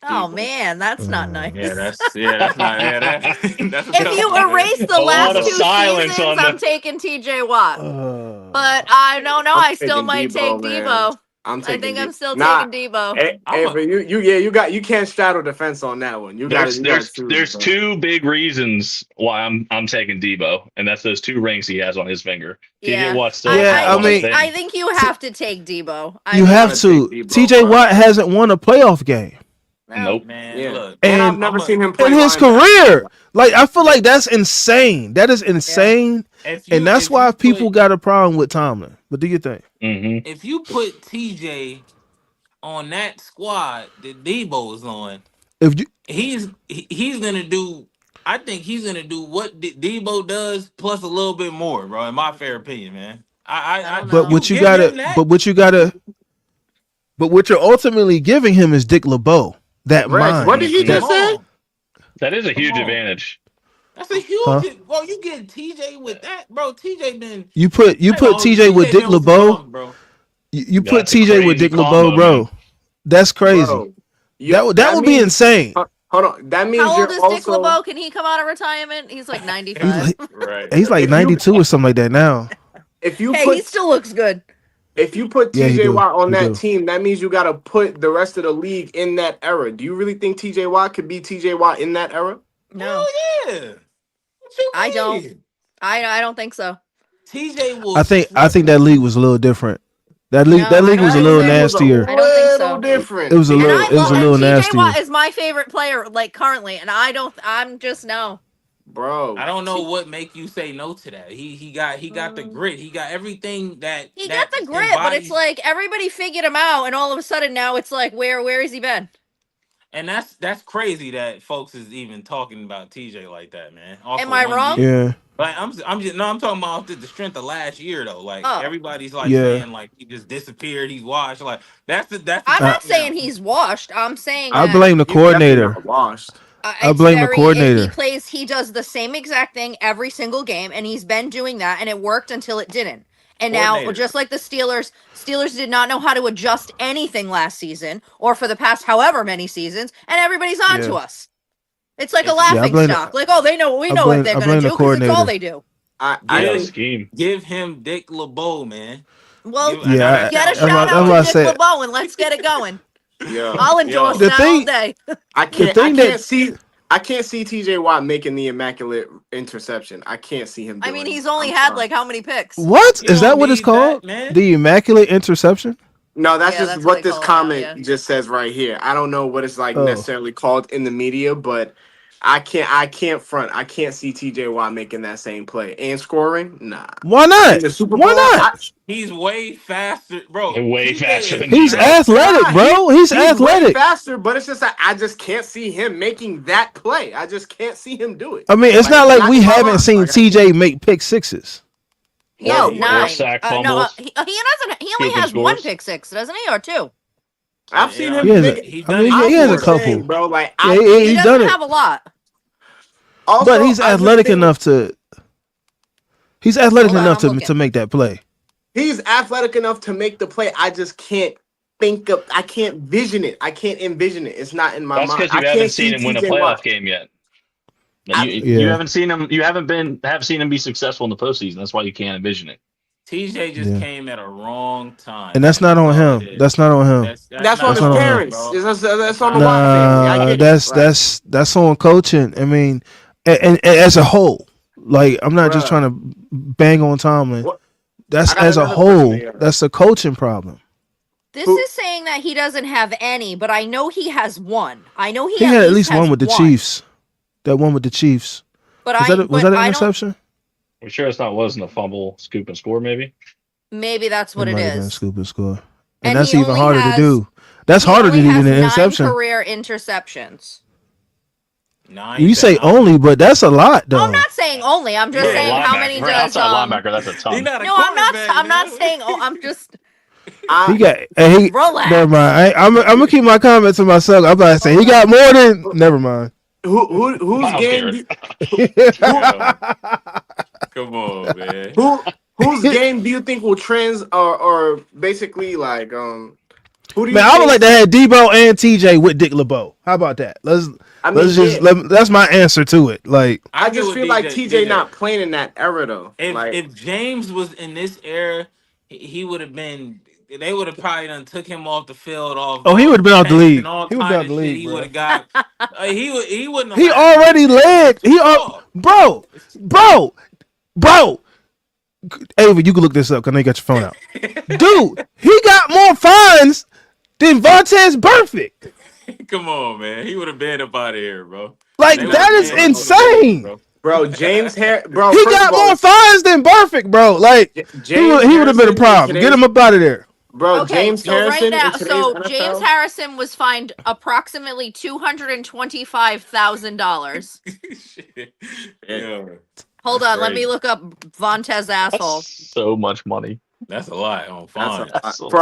Oh Debo. man, that's not Yeah, nice. that's not that's a If tough one, you man. erase the A lot last of two Debo. silence seasons, on I'm the. taking TJ Watt. But Uh, I don't know. I'm I still taking might take Debo, man. Debo. I'm I taking think I'm Debo. still Nah, taking Debo. I'm hey, a but you can't straddle the fence on that one. There's You got to there's choose, there's bro. two big reasons why I'm taking Debo, and that's those two rings he has on his finger. TJ Yeah. Watt still I, doesn't yeah, have I I one think mean, thing. I think you have to take Debo. I you You have gotta mean, take to. Debo, TJ bro. Watt hasn't won a playoff game no. Nope. man. Yeah, Look, and I've and never I'm a seen him in play his linebacker. career. Like I feel like that's insane. That is Yeah. insane, if and you that's if why you people put got a problem with Tomlin. But do you think Hmm. if you put TJ on that squad that Debo is on, if you he's gonna do. I think he's gonna do what Debo does plus a little bit more, bro. In my fair opinion, man. I don't but know. You give him that. what you're ultimately giving him is Dick LeBeau, that Reg, what did mind, he Come that just say? on, That is a come huge on. advantage. That's a huh? huge. Bro, you get TJ with that, bro. TJ been. You I ain't put gonna hold you. TJ with TJ Dick been with some LeBeau. bums, bro. You put That's a TJ with crazy Dick LeBeau, combo, man. bro. That's crazy. Bro, you That that would be means insane. hold on. That means How old you're is Dick also LeBeau? Can he come out of retirement? He's like He's 95. like Right. he's like if you 92 or something like that now. if you Hey, he put still looks good. Yeah, he TJ do. Watt on He that do. team, that means you got to put the rest of the league in that era. Do you really think TJ Watt could be TJ Watt in that era? No, Hell yeah. What you I don't. mean? I don't think so. TJ will I smoke. think that league was a little different. No, That I league don't was a That think little league so. was a nastier. I don't think little so. It different was a little And little because TJ nastier. Watt is my favorite player, like currently, and I don't. I'm just no. I bro, don't know what make you say no to that. He got the Mm. grit. He got everything that He got that the grit, but it's embodies, like everybody figured him out, and all of a sudden now it's like, where has he been? and that's crazy that folks is even talking about TJ like that, man. Off Am of I one wrong? year. Yeah. Like I'm just no, I'm talking about the strength of last year though. Like Oh, everybody's like Yeah. saying like he just disappeared. He's washed. Like that's the I'm I not talk saying now. he's washed. I'm saying I that blame the he's definitely coordinator. not washed. I it's blame the very. He coordinator. plays. He does the same exact thing every single game, and he's been doing that, and it worked until it didn't. And now, Coordinator. just like the Steelers did not know how to adjust anything last season or for the past however many seasons, and everybody's on to Yeah. us. It's like a If Yeah, laughing stock. Like, oh, we know what they're I gonna blame the do because it's all coordinator. they do. I Yeah, give think scheme. give him Dick LeBeau, man. Well, Now Yeah, that get a sounds shout that's out what to I Dick said. LeBeau and let's get it going. yeah, I'll endorse yo. The that all thing day. the I thing that can't see TJ Watt making the immaculate interception. I can't see him I mean, doing it. he's only I'm had sorry. like how many picks? what You is that don't what it's need that, called? man. The immaculate interception? No, that's Yeah, just that's what what they this call it now. comment Yeah. just says right here. I don't know what it's like Oh. necessarily called in the media, but I can't front. I can't see TJ Watt making that same play and scoring. Nah. Why In not? the Super Why Bowl, not? He's way faster, bro. Way TJ faster is than He's Debo. athletic, nah, bro. He's he's way athletic. faster, but it's just like I just can't see him making that play. I just can't see him do it. I mean, it's Like not it's like not we in my haven't mind. seen Like I TJ can't. make pick sixes. He has Bro, Or whatever. 9. sack No, fumbles, he doesn't. He only scoop and has one scores. pick six, doesn't he, or two? I've seen He him has a make. he I done mean, it he I'm has a before just though. saying, couple. bro. Like Yeah, I He he's doesn't done it. have a lot. But also he's I just athletic think enough to he's athletic Hold on, enough I'm looking. to make that play. he's athletic enough to make the play. I just can't think of. I can't vision it. I can't envision it. It's not in my That's mind. because I you haven't can't seen see him win a TJ playoff Watt. game yet. I, You Yeah. haven't seen him. You have seen him be successful in the postseason. That's why you can't envision it. TJ just Yeah. came at a wrong time, And that's man. not That's on all it him. is. That's not on him. That's that's on not That's his not on on him, him. parents. bro. That's That's on the not on Watt him. family. I Nah, get it. Like, that's on coaching. I mean, and as a whole, like I'm not just bruh, trying to bang on Tomlin. what? That's I got as a another question whole. here. That's a coaching problem. This Who? is saying that he doesn't have any, but I know he has one. I know he He at had at least least has one with the one. Chiefs. That one with the Chiefs. But Was that an interception? We sure it's not wasn't a fumble, scoop, and score, maybe? Maybe that's what It it might have been is. scoop and score. And that's he even only harder to has- do. That's He harder to only do has than an 9 interception. career interceptions. 9. You say only, but that's a lot, though. No, I'm not saying only. I'm just For a saying how linebacker, many for an does outside linebacker, that's a ton. He's not a No, I'm not. quarterback, I'm not man. saying. Oh, I'm just. He got. Hey, Relax. never mind. I'm gonna keep my comments to myself. I'm about to say he got more than. Never mind. Whose Miles game? Garrett. Come on, man. Whose game do you think will or basically like who do you Man, I would think? like to have Debo and TJ with Dick LeBeau. How about that? Let's just that's my answer to it. Like I just feel like TJ not playing in that era though. If James was in this era, he would have been. They would have probably done took him off the field. he would have been out the league. He would have been out the league. He would have got. He wouldn't. Have he already led. Bro. Ava, you can look this up because I know you got your phone out. Dude, he got more fines than Vontaze Burfict. Come on, man. He would have been up out of here, bro. Like that is insane. Bro, James bro, he got more fines than Burfict, bro. Like he would have been a problem. Get him up out of there. Bro, Okay, James Harrison. Right now, James Harrison was fined approximately $225,000. Yeah. Hold on, let me look up Vontez asshole. That's so much money. That's a lot on fine.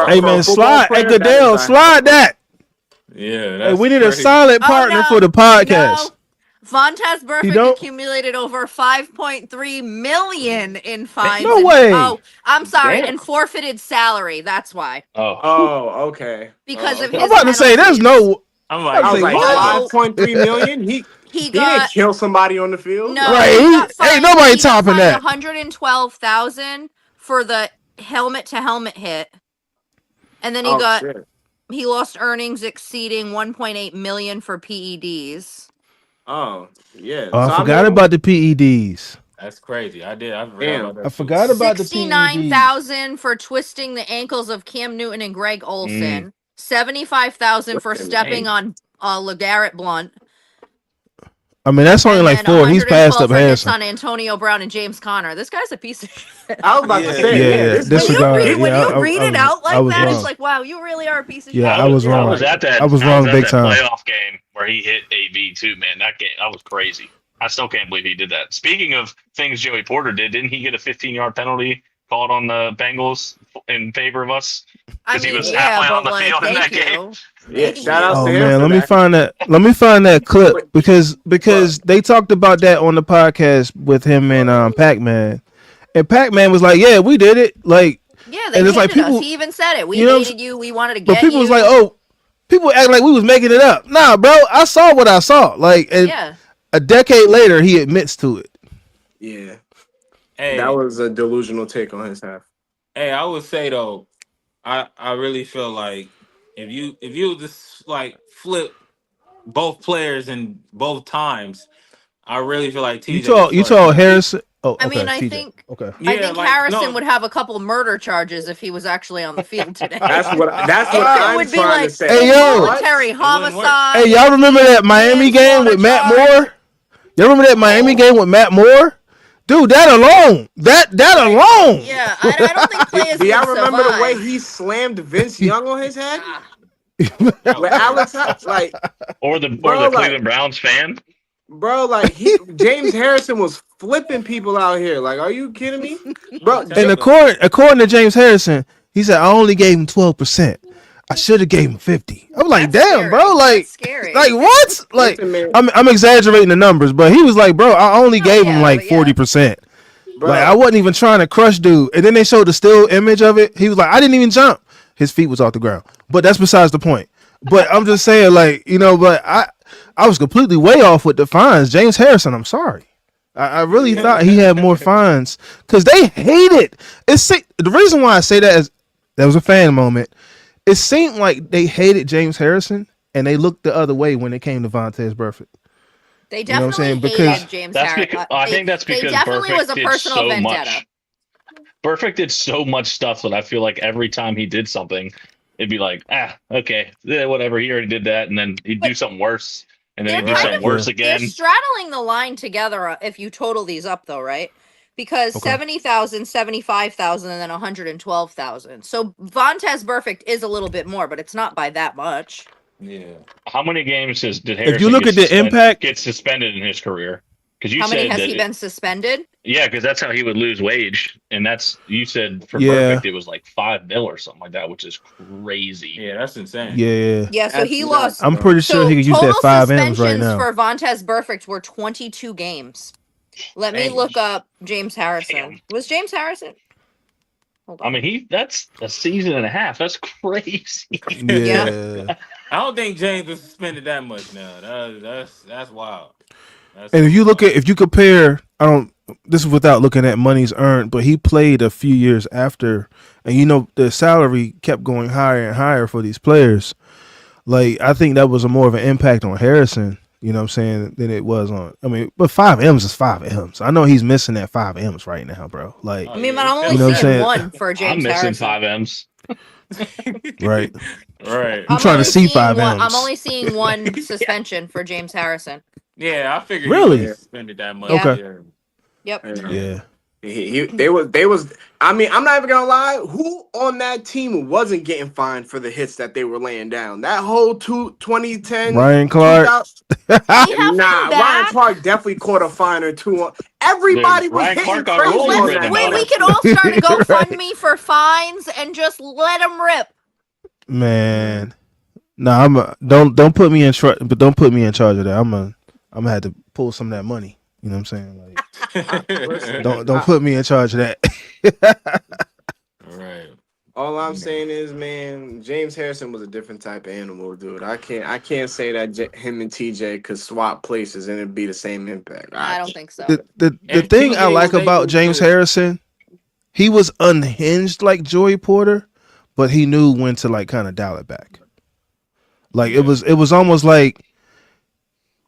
Hey man, slide. Hey Goodell, slide that. Yeah, hey, we need a silent partner for the podcast. No. Vontez Burfict accumulated over $5.3 million in fines. No way. Oh, I'm sorry, and forfeited salary. That's why. Oh, okay. Because of his. I'm about to say, there's no. I was like 5.3 million. He didn't kill somebody on the field. No, right. Ain't nobody topping that. 112,000 for the helmet to helmet hit, and then he lost earnings exceeding 1.8 million for PEDs. Oh yeah. Oh, I forgot about the PEDs. That's crazy. I forgot about the PEDs. 69,000 for twisting the ankles of Cam Newton and Greg Olsen. 75,000 for stepping on LeGarrette Blount. I mean, that's only like 4. He's passed up Harrison. On Antonio Brown and James Conner. This guy's a piece of shit. I was about to say, when you read it out like that, it's like, wow, you really are a piece of shit. Yeah, I was wrong. I was wrong big time. Playoff game where he hit AB too, man. That was crazy. I still can't believe he did that. Speaking of things Joey Porter did, didn't he get a 15-yard penalty called on the Bengals in favor of us? Because he was halfway on the field in that game. Yeah, shout out to him. Man, let me find that clip because they talked about that on the podcast with him and Pac-Man. And Pac-Man was like, "Yeah, we did it." Like, yeah, they hated us. He even said it. We hated you. We wanted to get you. But people was like, "Oh, people act like we was making it up." Nah, bro, I saw what I saw. Like, and a decade later, he admits to it. Yeah, that was a delusional take on his half. Hey, I would say though, I really feel like if you just like flip both players in both times, I really feel like TJ. You told Harrison. Oh, okay, I mean, I TJ. think Yeah, I think Harrison would have a couple murder charges if he was actually on the field today. That's what I'm trying to say. Hey, yo, military homicide. Hey, y'all remember that Miami game with Matt Moore? Y'all remember that Miami game with Matt Moore? Dude, that alone. Yeah, I don't think players. Do y'all remember the way he slammed Vince Young on his head? With Alex, like, or the Cleveland Browns fan. Bro, like James Harrison was flipping people out here. Like, are you kidding me, bro? And according to James Harrison, he said I only gave him 12%. I should have gave him 50. I'm like, damn, scary. Bro, like, like what? Like, I'm exaggerating the numbers, but he was like, bro, I only gave him like 40%. Bro. Like, I wasn't even trying to crush dude. And then they showed the still image of it. He was like, I didn't even jump. His feet was off the ground. But that's besides the point. But I'm just saying, like, but I was completely way off with the fines. James Harrison, I'm sorry. I really thought he had more fines because they hate it. The reason why I say that is that was a fan moment. It seemed like they hated James Harrison and they looked the other way when it came to Vontaze Burfict. They definitely hated James Harrison. I think that's because definitely Burfict was a personal did so vendetta. much. Burfict did so much stuff that I feel like every time he did something, it'd be like, okay, whatever. He already did that, and then he'd do something worse. and then They're he'd do kind something of worse they're again. straddling the line together if you total these up though, right? Because Okay. 70,000, 75,000, and then 112,000. So Vontez Burfict is a little bit more, but it's not by that much. Yeah. How many games did If you Harrison look at the impact, get suspended in his career? Because you How many said has that he been suspended? yeah, because that's how he would lose wage, and that's you said for yeah, Perfect it was like 5 mil or something like that, which is crazy. Yeah, that's insane. yeah. Yeah, so That's he nuts, lost. I'm bro. pretty sure So he could use total that 5 M's right suspensions now. for Vontez Burfict were 22 games. Let me Damn. look up James Harrison. Damn. Was James Harrison? Hold on. I mean, that's a season and a half. That's crazy. Yeah. I don't think James was suspended that much now. That's wild. That's And if you look wild. at, if you compare, I don't, this is without looking at monies earned, but he played a few years after, and you know, the salary kept going higher and higher for these players. Like, I think that was a more of an impact on Harrison, you know what I'm saying, than it was on, I mean, but 5 M's is 5 M's. I know he's missing that 5 M's right now, bro. Like, I mean, but I'm only You know what I'm seeing saying? one for I'm James missing Harrison. 5 M's. right. Right. I'm trying to only see seeing 5 one- M's. I'm only seeing one suspension for James Harrison. Yeah, I figured Really? he was suspended that much. Yeah. Okay. Yep. Yeah. They was. I mean, I'm not even gonna lie. Who on that team wasn't getting fined for the hits that they were laying down? That whole 2010 Ryan Clark. 2000 We have him Ryan back. Clark definitely caught a fine or two. Everybody Dude, was Ryan hitting Clark got crazy rules on written that. about We him. could all start a Right. GoFundMe for fines and just let him rip. Man. No, don't put me in but don't put me in charge of that. I'm gonna have to pull some of that money. You know what I'm saying? Like, Listen, don't put me in charge of that. Right. all I'm saying is, man, James Harrison was a different type of animal, dude. I can't say that him and TJ could swap places and it'd be the same impact. I don't think so. The If thing I TJ like was about able James to- Harrison, he was unhinged like Joey Porter, but he knew when to like kind of dial it back. Like Yeah. it was almost like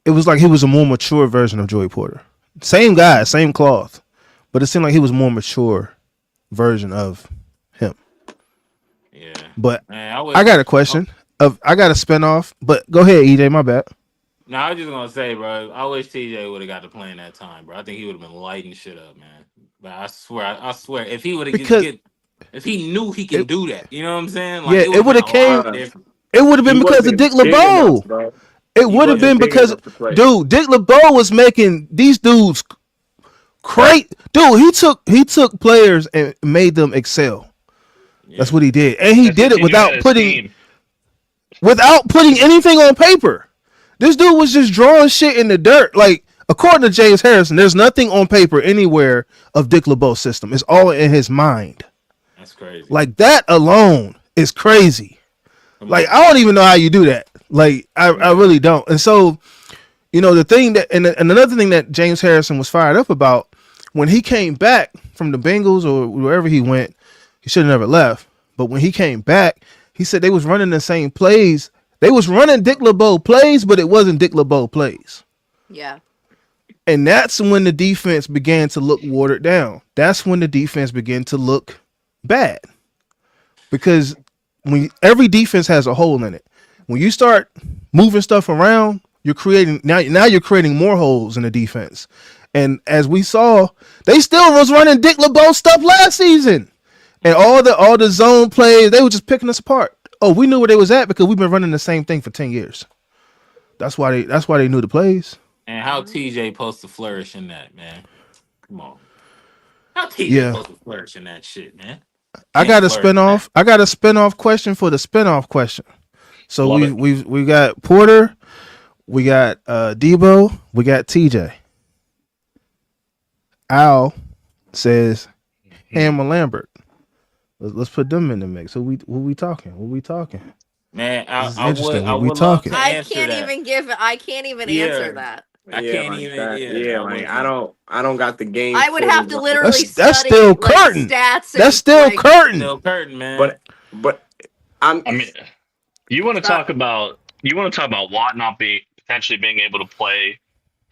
he was a more mature version of Joey Porter. Same guy, same cloth, but it seemed like he was a more mature version of him. Yeah. But Man, I got a question. I got a spinoff, but go ahead, EJ. My bad. No, I was just gonna say, bro. I wish TJ would have got to play in that time, bro. I think he would have been lighting shit up, man. But I swear, if he would have Because if he knew he can it- do that, you know what I'm saying? Yeah, it would've would've been a lot came- different. it would have been He because of wasn't Dick big LeBeau. enough, bro. It He would have wasn't been big because, enough to play. dude, Dick LeBeau was making these dudes great. Dude, he took players and made them excel. Yeah. That's what he did, and he That's did what it you got as team. without putting anything on paper. This dude was just drawing shit in the dirt. Like, according to James Harrison, there's nothing on paper anywhere of Dick LeBeau's system. It's all in his mind. That's crazy. Like, that alone is crazy. Like, I don't even know how you do that. Like, I really don't. And so, you know, the thing that, and another thing that James Harrison was fired up about, when he came back from the Bengals or wherever he went, he should have never left. But when he came back, he said they was running the same plays. They was running Dick LeBeau plays, but it wasn't Dick LeBeau plays. Yeah. And that's when the defense began to look watered down. That's when the defense began to look bad. Because when every defense has a hole in it. When you start moving stuff around, you're creating now you're creating more holes in the defense. And as we saw, they still was running Dick LeBeau stuff last season. And all the zone plays, they were just picking us apart. Oh, we knew where they was at because we've been running the same thing for 10 years. That's why they knew the plays. And how TJ supposed to flourish in that, man? Come on. How TJ Yeah. supposed to flourish in that shit, man? I got a Can't flourish in spinoff. I got a spinoff question for the spinoff question. So Love it. we got Porter, we got Debo, we got TJ. Al says Ham and Lambert. Let's put them in the mix. Who we talking? What we talking? Man, This is I would, interesting. I What we would love talking? to I answer can't that. even Yeah. answer that. I can't like even. that. Yeah, like I don't got the game. I would footage, have to but- literally That's study still like, curtain. stats. That's still like, curtain. Still curtain, man. But I mean, you want to talk about Watt not potentially being able to play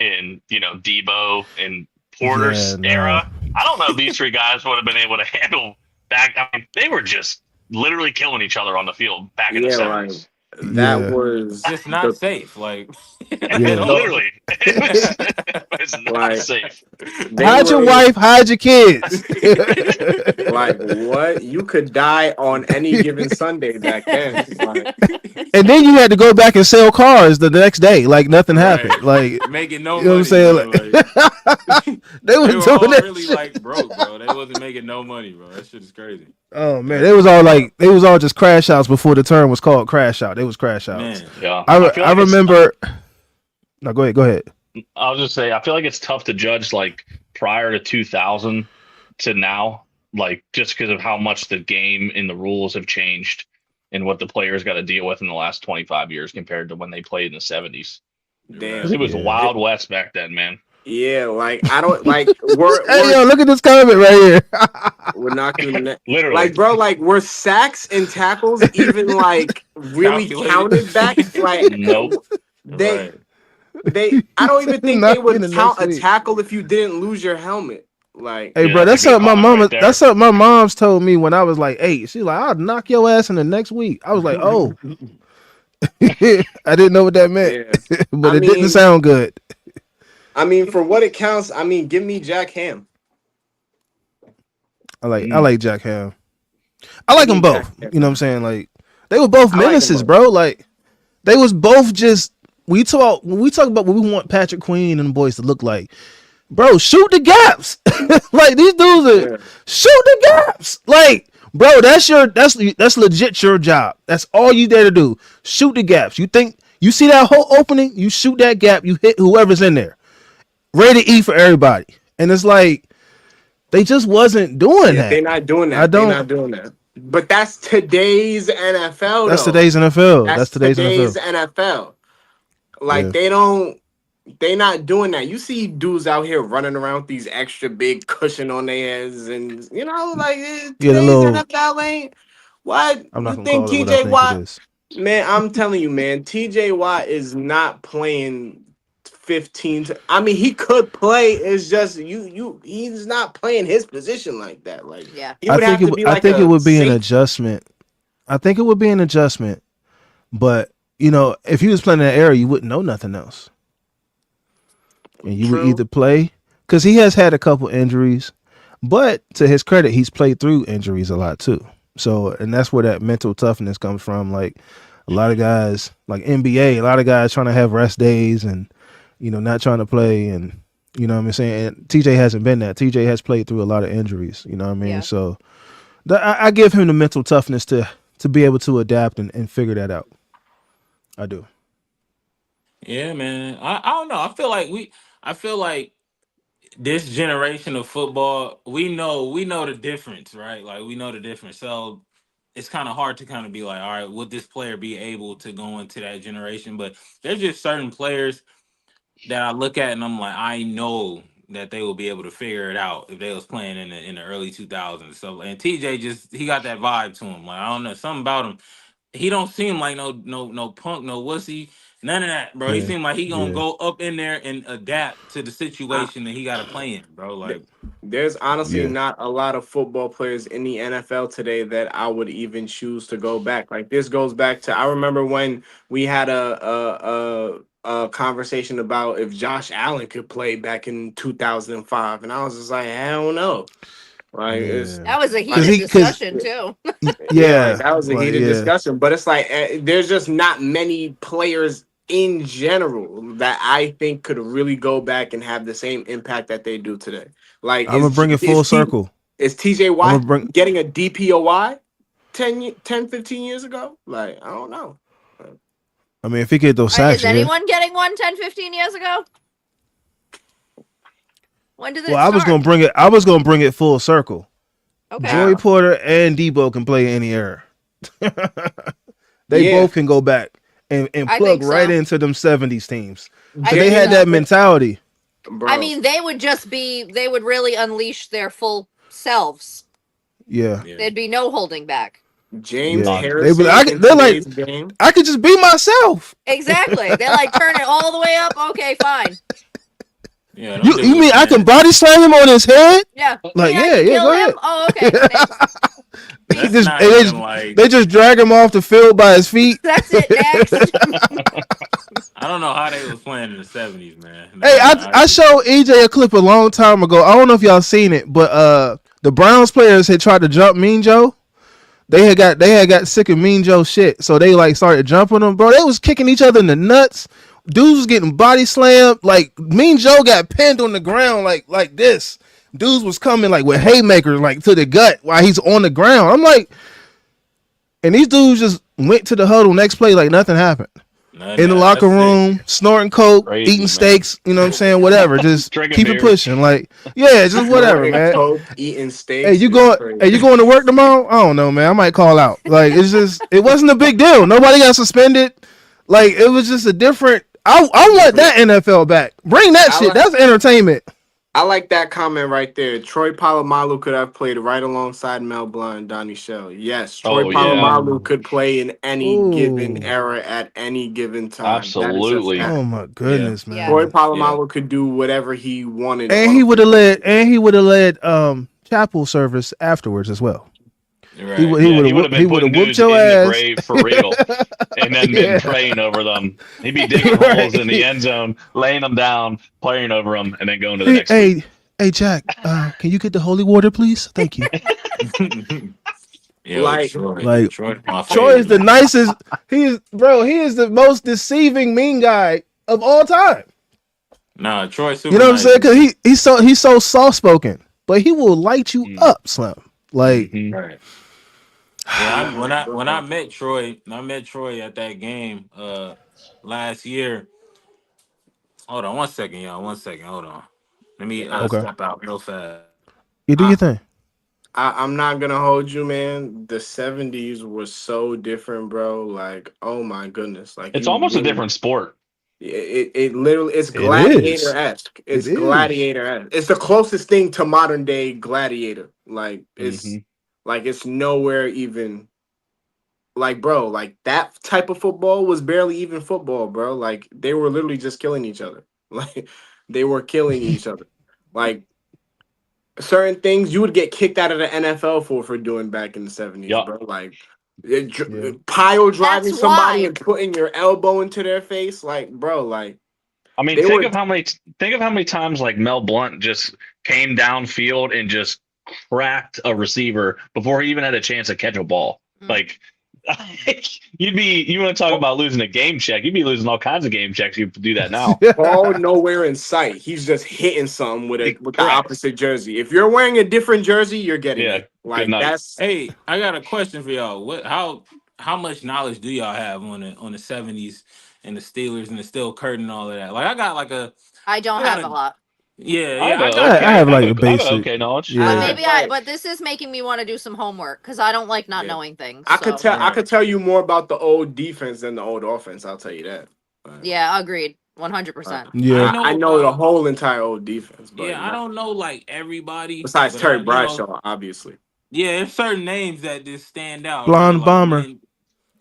in Debo and Porter's Yeah, no. era. I don't know if these three guys would have been able to handle back. I mean, they were just literally killing each other on the field back in the yeah, like 70s. that Yeah, was Just not the safe. Like at yeah. all. Literally, it's not like safe. they Hide your were wife, hide your kids. like what? You could die on any given Sunday back then. Like And then you had to go back and sell cars the next day, like nothing Right. happened. Like, Making no you know what I'm money, saying? bro. Like, Like they was they were doing all that really shit. like broke, bro. They wasn't making no money, bro. That shit is crazy. Oh man, That shit is wild. they was all just crash outs before the term was called crash out. They was crash outs. Man. Yeah, I feel I like it's. remember. No, go ahead. Go ahead. I'll just say I feel like it's tough to judge like prior to 2000 to now, like just because of how much the game and the rules have changed and what the players got to deal with in the last 25 years compared to when they played in the 70s. You're Because right. damn. it was Yeah. Wild West back then, man. Yeah, like I don't like Hey yo, look at this comment right here. we're not doing that. Literally. Like, bro, like were sacks and tackles even like really Calculated. counted back? Like Nope. they Right. they I don't even think they Not in would the count next a week. tackle if you didn't lose your helmet. Like Hey, Yeah, bro, that's a that's good something my comment right mama. That's there. something my mom's told me when I was like 8. She's like, "I'll knock your ass in the next week." I was like, "Oh." I didn't know what that meant, yeah. but I it didn't mean sound good. for what it counts, give me Jack Ham. I Mm. like Jack Ham. I Give like them me Jack both. Ham. You know what I'm saying? Like they were both I like them menaces, both. bro. Like they was both just when we talk about what we want Patrick Queen and the boys to look like, bro, shoot the gaps. Like these dudes are Yeah. shoot the gaps. Like, bro, that's legit your job. That's all you there to do. Shoot the gaps. You think you see that whole opening, you shoot that gap, you hit whoever's in there. Rated E for everybody. And it's like they just wasn't doing Yeah, they're that. not doing I that. They're don't not doing that. But that's today's NFL that's though. today's NFL. That's That's today's today's NFL. NFL. Like Yeah. they not doing that. You see dudes out here running around with these extra big cushion on their heads, and like Yeah, the today's little NFL ain't what I'm not you gonna think call it what I TJ think it Watt. is. Man, I'm telling you, man, TJ Watt is not playing 15 to, he could play. It's just he's not playing his position like that. Like Yeah. he would have to be I like think it a would be an safety. adjustment. I think it would be an adjustment. But if he was playing in that era, you wouldn't know nothing else. And you would True. either play because he has had a couple injuries, but to his credit, he's played through injuries a lot too. So, and that's where that mental toughness comes from. Like a lot of guys, like NBA, a lot of guys trying to have rest days and not trying to play, and you know what I'm saying. And TJ hasn't been that. TJ has played through a lot of injuries. You know what I mean. Yeah. So, I give him the mental toughness to be able to adapt and figure that out. I do. Yeah, man. I don't know. I feel like this generation of football, we know the difference, right? Like we know the difference. So it's kind of hard to kind of be like, all right, would this player be able to go into that generation? But there's just certain players that I look at and I'm like, I know that they will be able to figure it out if they was playing in the early 2000s. So and TJ he got that vibe to him. Like I don't know, something about him. He don't seem like no punk, no wussy, none of that, bro. He Yeah. seemed like he gonna Yeah. go up in there and adapt to the I, situation that he got to play in, bro. th- Like, there's honestly Yeah. not a lot of football players in the NFL today that I would even choose to go back. Like this goes back to I remember when we had a conversation about if Josh Allen could play back in 2005, and I was just like, hell no. Like it's Yeah. That was a Cause heated he, cause discussion too. yeah, like yeah, that was a like heated yeah. discussion. But it's like there's just not many players in general that I think could really go back and have the same impact that they do today. Like I'm gonna bring it full circle. is TJ I'm gonna Watt bring. getting a DPOY 15 years ago? Like I don't know. I mean, if he get those sacks, Is yeah. anyone getting one 10, 15 years ago? When did Well, it I was start? gonna bring it. I was gonna bring it full circle. Okay. Joey How? Porter and Debo can play any era. They Yeah, both can go back and I plug think right so. into them '70s teams I because they think had James, so. that mentality. I bro. mean, they would really unleash their full selves. Yeah, yeah, There'd be no holding back. James yeah. Done. Harrison in They're like, today's game. I could just be myself. Exactly. They like turn it all the way up. Okay, fine. yeah. Them You dudes, mean I can man. body slam him on his head? Yeah. You Like, mean I yeah, can yeah. kill Go him? ahead. Oh, okay. Thanks. That's not they even just like. they just drag him off the field by his feet. That's it. Next. I don't know how they was playing in the '70s, man. Hey, Nah, I showed EJ a clip a long time ago. I don't know if y'all seen it, but the Browns players had tried to jump Mean Joe. They had got sick of Mean Joe shit, so they like started jumping him, bro. They was kicking each other in the nuts. Dudes was getting body slammed. Like Mean Joe got pinned on the ground like this. Dudes was coming like with haymakers like to the gut while he's on the ground. I'm like, and these dudes just went to the huddle next play like nothing happened. In the locker that's sick. room, snorting coke, Crazy, eating man. steaks, you know what I'm saying? Whatever. Just Drinking keep it beer. pushing. Like, yeah, just whatever, Snorting man. coke, eating Hey, steaks. you It's going crazy. hey, you going to work tomorrow? I don't know, man. I might call out. Like, it's just it wasn't a big deal. Nobody got suspended. Like, it was just a different I want that NFL back. Bring that I shit. like, That's entertainment. I like that comment right there. Troy Polamalu could have played right alongside Mel Blanc and Donnie Shell. Yes, Troy Oh yeah, Polamalu Ooh. could play in any given Ooh. era at any given time. That is a absolutely. fact. Oh my Yeah, goodness, Yeah. Troy man. yeah. Polamalu could do whatever he wanted And on he a would have football led field. chapel service afterwards as well. Right. He Yeah, would he would have have been whooped putting dudes your in the ass. grave for real, and then been Yeah. praying over them. He'd be digging holes in the Right. end zone, laying them down, praying over them, and then going to the Hey, next week. hey, hey, Jack. Can you get the holy water, please? Thank you. Yo, Like, Troy. Like Troy, my Troy is favorite, the man. nicest. He is the most deceiving mean guy of all time. Nah, Troy You super know what I'm nice, saying? Because man. he's so soft spoken, but he will light you Mm. up, Slim. Like, Hmm. Right. Yeah, when I bro. met Troy, when I met Troy at that game last year. Hold on one second, y'all. One second. Hold on. Let me Yeah, okay, step out real fast. you do your I, thing. I'm not gonna hold you, man. The '70s was so different, bro. Like, oh my goodness, like It's you almost a really, different sport. it literally, it's It is. gladiator esque. It It's is. gladiator esque. It's the closest thing to modern day gladiator. Hmm. Like it's nowhere even. Like, bro, like that type of football was barely even football, bro. Like they were literally just killing each other. Like they were killing each other. Like certain things you would get kicked out of the NFL for doing back in the '70s, Yup. bro. Like Yeah. pile driving That's somebody why. and putting your elbow into their face, like, bro, like I mean, they were. think of how many times like Mel Blunt just came downfield and just cracked a receiver before he even had a chance to catch a ball. Mm. Like you want to talk about losing a game check? You'd be losing all kinds of game checks. You do that now. Ball nowhere in sight. He's just hitting something with the Correct. opposite jersey. If you're wearing a different jersey, you're getting Yeah. it. Good Like night. that's Hey, I got a question for y'all. How much knowledge do y'all have on the '70s and the Steelers and the Steel Curtain and all of that? Like, I got like a, I don't I got have a a, lot. yeah, I have yeah, a I got I okay. have like a I have a basic. okay knowledge. But Yeah. right, maybe right. but this is making me want to do some homework because I don't like not Yeah. knowing things. I could So tell. I right. could tell you more about the old defense than the old offense. I'll tell you that. But, yeah, agreed. uh, 100%. I Yeah. I know know the about, whole entire old defense, but yeah, I not don't know like everybody, besides but Terry I, Bradshaw, obviously. yeah, there's certain names that just stand out, Blonde like bomber.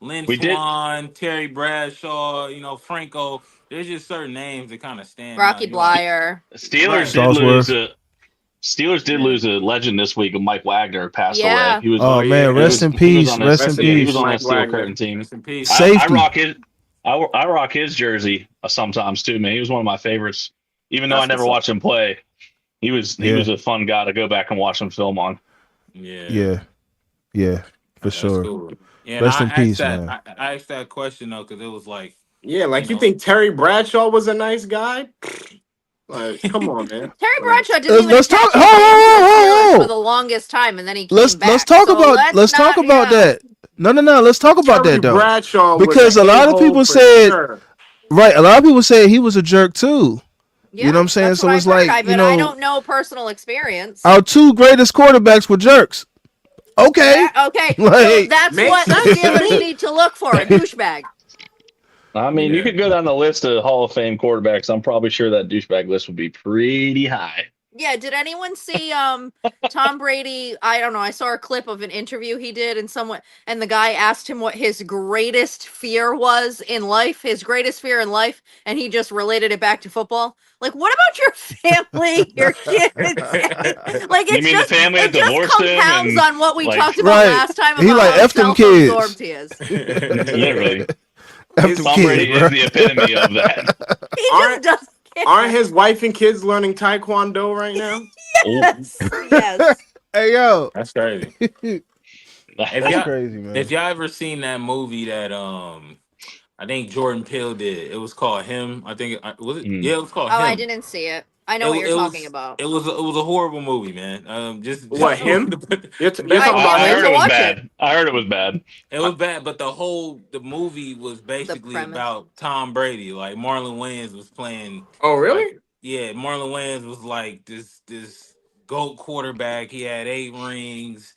Lynn We did. Swan, Terry Bradshaw, Franco. There's just certain names that kind of stand out. Rocky You like, Blyer. Steelers right? did lose Salsworth. a Steelers did Yeah. lose a legend this week. Mike Wagner passed away. Yeah. Oh Oh man, yeah, rest in He was peace. on a Rest in rest in yeah, he was peace, peace. on a Mike Steel Curtain Wagner. team. Rest in peace. I Safety. rock his I rock his jersey sometimes too, man. He was one of my favorites. Even though I That's never what's up. watched him play, he Yeah. was a fun guy to go back and watch some film on. Yeah, Yeah. Yeah. For that's sure. cool. Yeah, and Rest in peace, man. I asked that question though because it was like, Yeah, you like you know, think Terry Bradshaw was a nice guy? Like, come on, man. Terry Like, Bradshaw didn't even Let's talk. attach Ho, his name to the ho, Steelers ho, for ho. the longest time, and then he came Let's back. talk So about let's not, yeah. that. No, no, no. Let's talk about Terry that though, Bradshaw was because a a lot of hole people for said sure. right. A lot of people said he was a jerk too. You know Yeah, what I'm saying? that's what So I've it's heard. like But I don't know personal experience. our two greatest quarterbacks were jerks. Okay, Yeah, okay. So like that's Makes what the sense to Steelers me. need to look for, a douchebag. I mean, you yeah, could go down the list of Hall of Fame quarterbacks. I'm probably sure that douchebag list would be pretty high. Yeah, did anyone see Tom Brady? I don't know. I saw a clip of an interview he did and someone and the guy asked him what his greatest fear was in life, his greatest fear in life, and he just related it back to football. Like, what about your family, your kids? Like You mean the family that it just divorced him compounds and on what we like talked about Right. last time He about like how F them kids. self-absorbed he is. literally F them His Tom kids, Brady is bro. the epitome of that. He just aren't doesn't aren't care. his wife and kids learning Taekwondo right now? Oh, Yes. Yes. Hey yo. That's crazy. If That's y'all crazy, if man. y'all ever seen that movie that I think Jordan Peele did, it was called Him. I think was it? mm. Yeah, it was called Oh, I Him. didn't see it. I know It what wa- you're it talking was about. it was a horrible movie, man. Just What, to him? put You're not I talking can't about I wait heard him? to it was watch it. bad. I heard it was bad. it Uh, was bad, but the movie was The basically premise. about Tom Brady. Like Marlon Wayans was playing, oh, like really? yeah, Marlon Wayans was like this GOAT quarterback. He had 8 rings.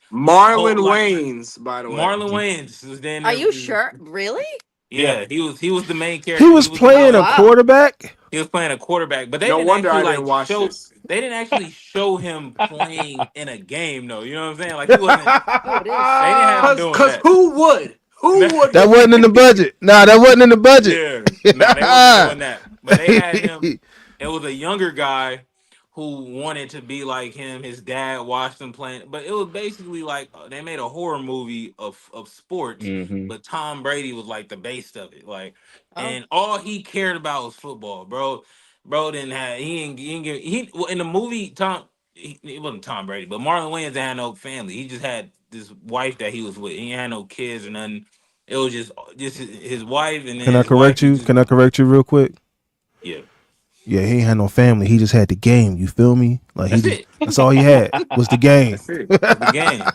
Whole Marlon like Wayans, by the way. Marlon Wayans was then Are there. you sure? Really? Yeah. Yeah, he was the main He character. He was was the Oh one playing a that wow. quarterback. he was playing a quarterback, but they No didn't wonder actually I didn't like watch show. this. They didn't actually show him playing in a game, though. You know what I'm saying? Like he wasn't. Oh, it is. They didn't have him Cause, doing cause that. who would? Who would That with wasn't in the budget. Nah, that wasn't in the budget. Yeah, no, they wasn't doing that. But they had him. It was a younger guy who wanted to be like him. His dad watched him playing, but it was basically like they made a horror movie of sports. Hmm. But Tom Brady was like the base of it, like, Oh. and all he cared about was football, bro. Bro didn't have he didn't give he well, in the movie Tom. It wasn't Tom Brady, but Marlon Wayans had no family. He just had this wife that he was with. He had no kids or nothing. It was just his wife, and Can then I his wife correct was you? just Can I correct you real quick? yeah. Yeah, he ain't had no family. He just had the game. You feel me? Like he That's just it. that's all he had was the game. That's it. It was the game.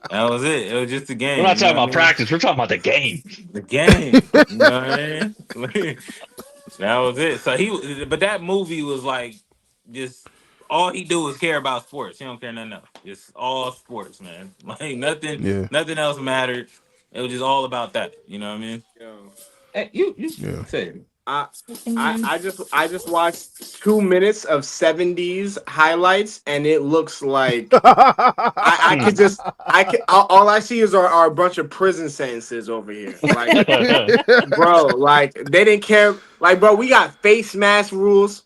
That was it. It was just the We're game. not You know talking what I about mean? practice. We're talking about the game. The game. You know what I mean? That was it. So but that movie was like just all he do is care about sports. He don't care nothing else. Just all sports, man. Like Yeah, nothing else mattered. It was just all about that. You know what I mean? Yo, Hey, you yeah. say it. I, I just watched 2 minutes of '70s highlights, and it looks like I Hmm. could just I can all I see is are a bunch of prison sentences over here. Like, bro, like they didn't care. Like, bro, we got face mask rules.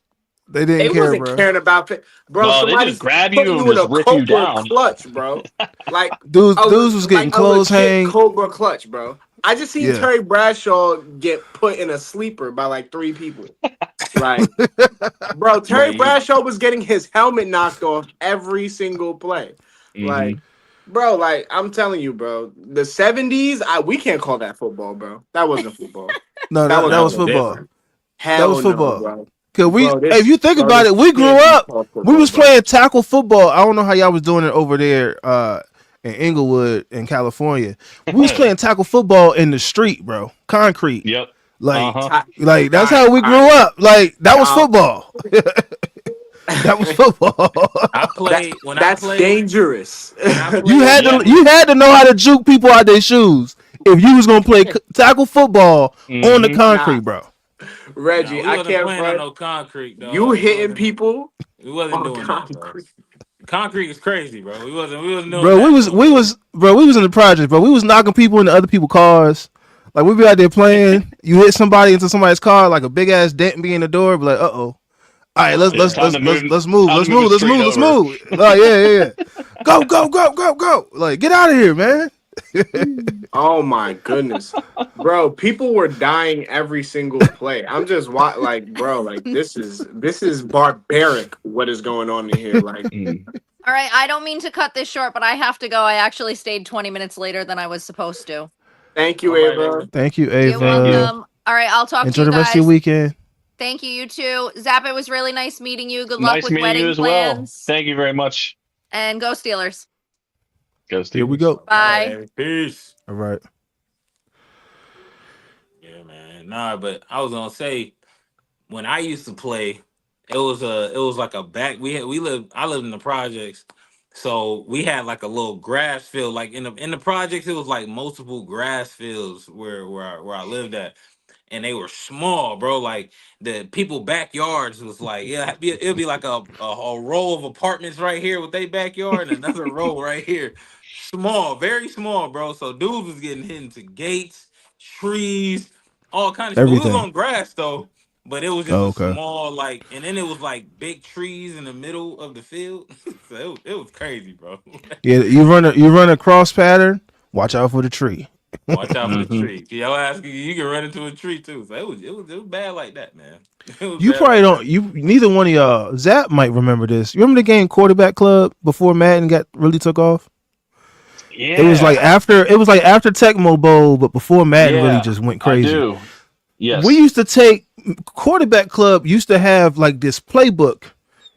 They They didn't care, wasn't bro. caring about bro. No, they just Somebody's grab putting you and you in just a rip you cobra down. clutch, bro. Like Dudes was getting a clothes legit hang. cobra clutch, bro. I just seen Yeah. Terry Bradshaw get put in a sleeper by like 3 people. Like, bro, Terry Man, Bradshaw was getting his helmet knocked off every single play. Hmm. Like, bro, like I'm telling you, bro, the '70s, we can't call that football, bro. That wasn't football. No, That that that wasn't was was football. football. different. That was Hell no, football. bro. Cause Bro, if you think about it, we grew can't be up. called We football, was bro. playing tackle football. I don't know how y'all was doing it over there in Inglewood in California. We was playing tackle football in the street, bro. Concrete. Yep. Uh Like huh. like that's All right, how we all grew right. up. Like that was Y'all, football. That was football. I that played when I that's played dangerous. when I you played had Yeah. to football. you had to know how to juke people out their shoes if you was gonna play tackle football on the Hmm. concrete, Nah, bro. No, Reggie, we I wasn't can't playing on front. no concrete, You dog. hitting people We wasn't on doing that, bro. concrete. Concrete is crazy, bro. We wasn't doing Bro, we that, was though. we was bro, we was in the project, bro. We was knocking people into other people's cars. Like we be out there playing. You hit somebody into somebody's car, like a big ass dent be in the door. Be like, uh oh. All right, let's Oh let's It's man. let's time to let's move. let's move. Time Let's to move move. it Let's straight move. Let's over. move. Like yeah. Go go go go go. Like get out of here, man. Oh my goodness, bro! People were dying every single play. I'm just like, bro, like this is barbaric. What is going on in here? Like, Mm. All right, I don't mean to cut this short, but I have to go. I actually stayed 20 minutes later than I was supposed to. thank you, All right, Ava. Ava. Thank you, You're Thank you. Ava. welcome. All right, I'll talk to Enjoy you the rest of your guys. weekend. Thank you, you too. Zap, it was really nice meeting you. Good luck Nice with meeting you wedding as well. plans. Thank you very much. And go Steelers. Go Here we Steelers. go. All Bye. right, peace. All right. Yeah, man. Nah, but I was gonna say when I used to play, it was like a back. We lived. I lived in the projects, so we had like a little grass field. Like in the projects, it was like multiple grass fields where I lived at. and they were small, bro. Like the people backyards was like, yeah, it'll be like a row of apartments right here with their backyard and another row right here. Small, very small, bro. So dudes was getting hit into gates, trees, all kind of shit. But we was Everything. on grass though, but it was just Oh, a okay. small like, and then it was like big trees in the middle of the field. So it was crazy, bro. Yeah, you run a cross pattern. Watch out for the tree. Watch out for the Hmm. tree. Yo, ask you can run into a tree too. So it was bad like that, man. It was You bad probably like don't. that. You neither one of y'all. Zap might remember this. You remember the game Quarterback Club before Madden got really took off? It was like Yeah, after Tecmo Bowl, but before Madden really yeah, just went I crazy. do. We Yes. used to take Quarterback Club used to have like this playbook.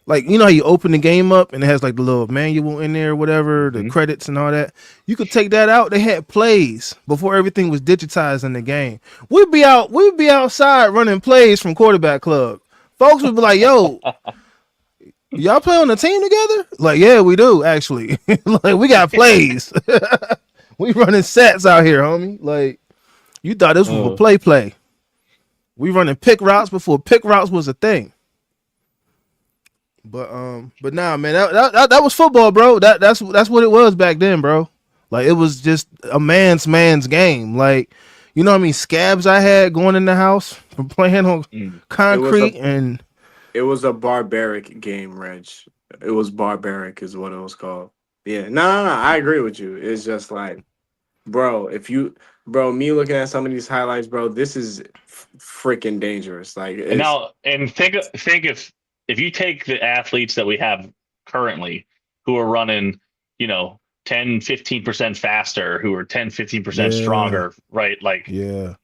Like you know how you open the game up and it has like the little manual in there, whatever, the Hmm. credits and all that. You could take that out. They had plays before everything was digitized in the game. We'd be outside running plays from Quarterback Club. Folks would be like, "Yo, y'all play on the team together?" Like, yeah, we do actually. Like, we got plays. We running sets out here, homie. Like, you thought this was for Uh, play. We running pick routes before pick routes was a thing. But nah, man, that was football, bro. That's what it was back then, bro. Like, it was just a man's game. Like, you know what I mean? Scabs I had going in the house from playing on mm. It was a concrete and barbaric game, Reg. It was barbaric, is what it was called. Yeah, no. I agree with you. It's just like, bro, bro, me looking at some of these highlights, bro, this is freaking dangerous. Like, And it's now, and think if you take the athletes that we have currently who are running, you know, 10-15% faster, who are 10-15% yeah, stronger, right? Like yeah.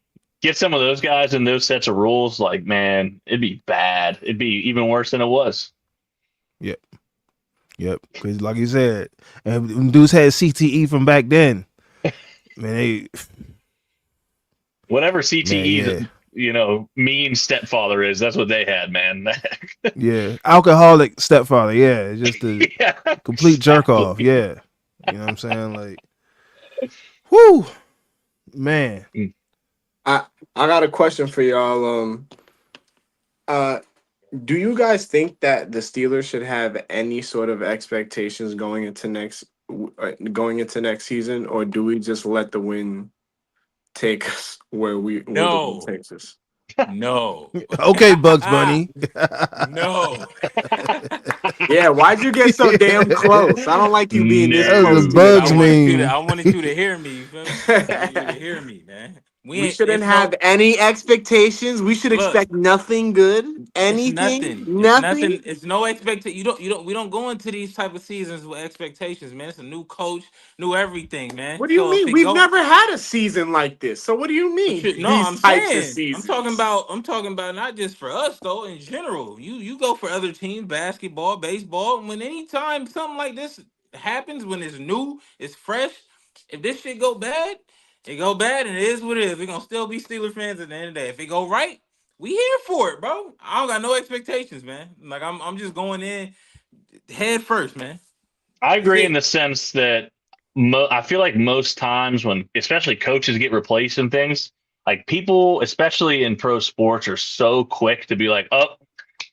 get some of those guys in those sets of rules, like man, it'd be bad. It'd be even worse than it was. Yep. Yep. Because like you said, and them dudes had CTE from back then. Man, Whatever man, CTE's, yeah. mean stepfather is, that's what they had, man. Yeah. Alcoholic stepfather, yeah. Just a Yeah, complete jerk off. exactly. Yeah. You know what I'm saying? Like, whoo, man. Mm. I I got a question for y'all. Uh, do you guys think that the Steelers should have any sort of expectations going into next season, or do we just let the win take us where the wind No, takes us? no, Okay, Bugs Bunny. no. Yeah, why'd you get so damn close? I don't like you being this That was a close to No. your I Bugs man. wanted you to. meme. I wanted you to hear me. You feel me? I wanted you to hear me, man. We We ain't. shouldn't It's have no. any expectations. We should Look. expect nothing good. It's Anything, nothing. It's nothing. nothing. It's no expectation. You don't. We don't go into these type of seasons with expectations, man. It's a new coach, new everything, man. What do you So if mean? it We've go, never had a season like this. So what do you what mean? you, no, These I'm types of saying I'm talking seasons. about. I'm talking about not just for us though. In general, you go for other teams, basketball, baseball. When anytime something like this happens, when it's new, it's fresh. If this shit go bad, it go bad, and it is what it is. We're gonna still be Steelers fans at the end of the day. If it go right, we here for it, bro. I don't got no expectations, man. Like I'm just going in head first, man. I That's agree in it. the sense that I feel like most times when, especially coaches get replaced and things, like people, especially in pro sports, are so quick to be like, "Oh,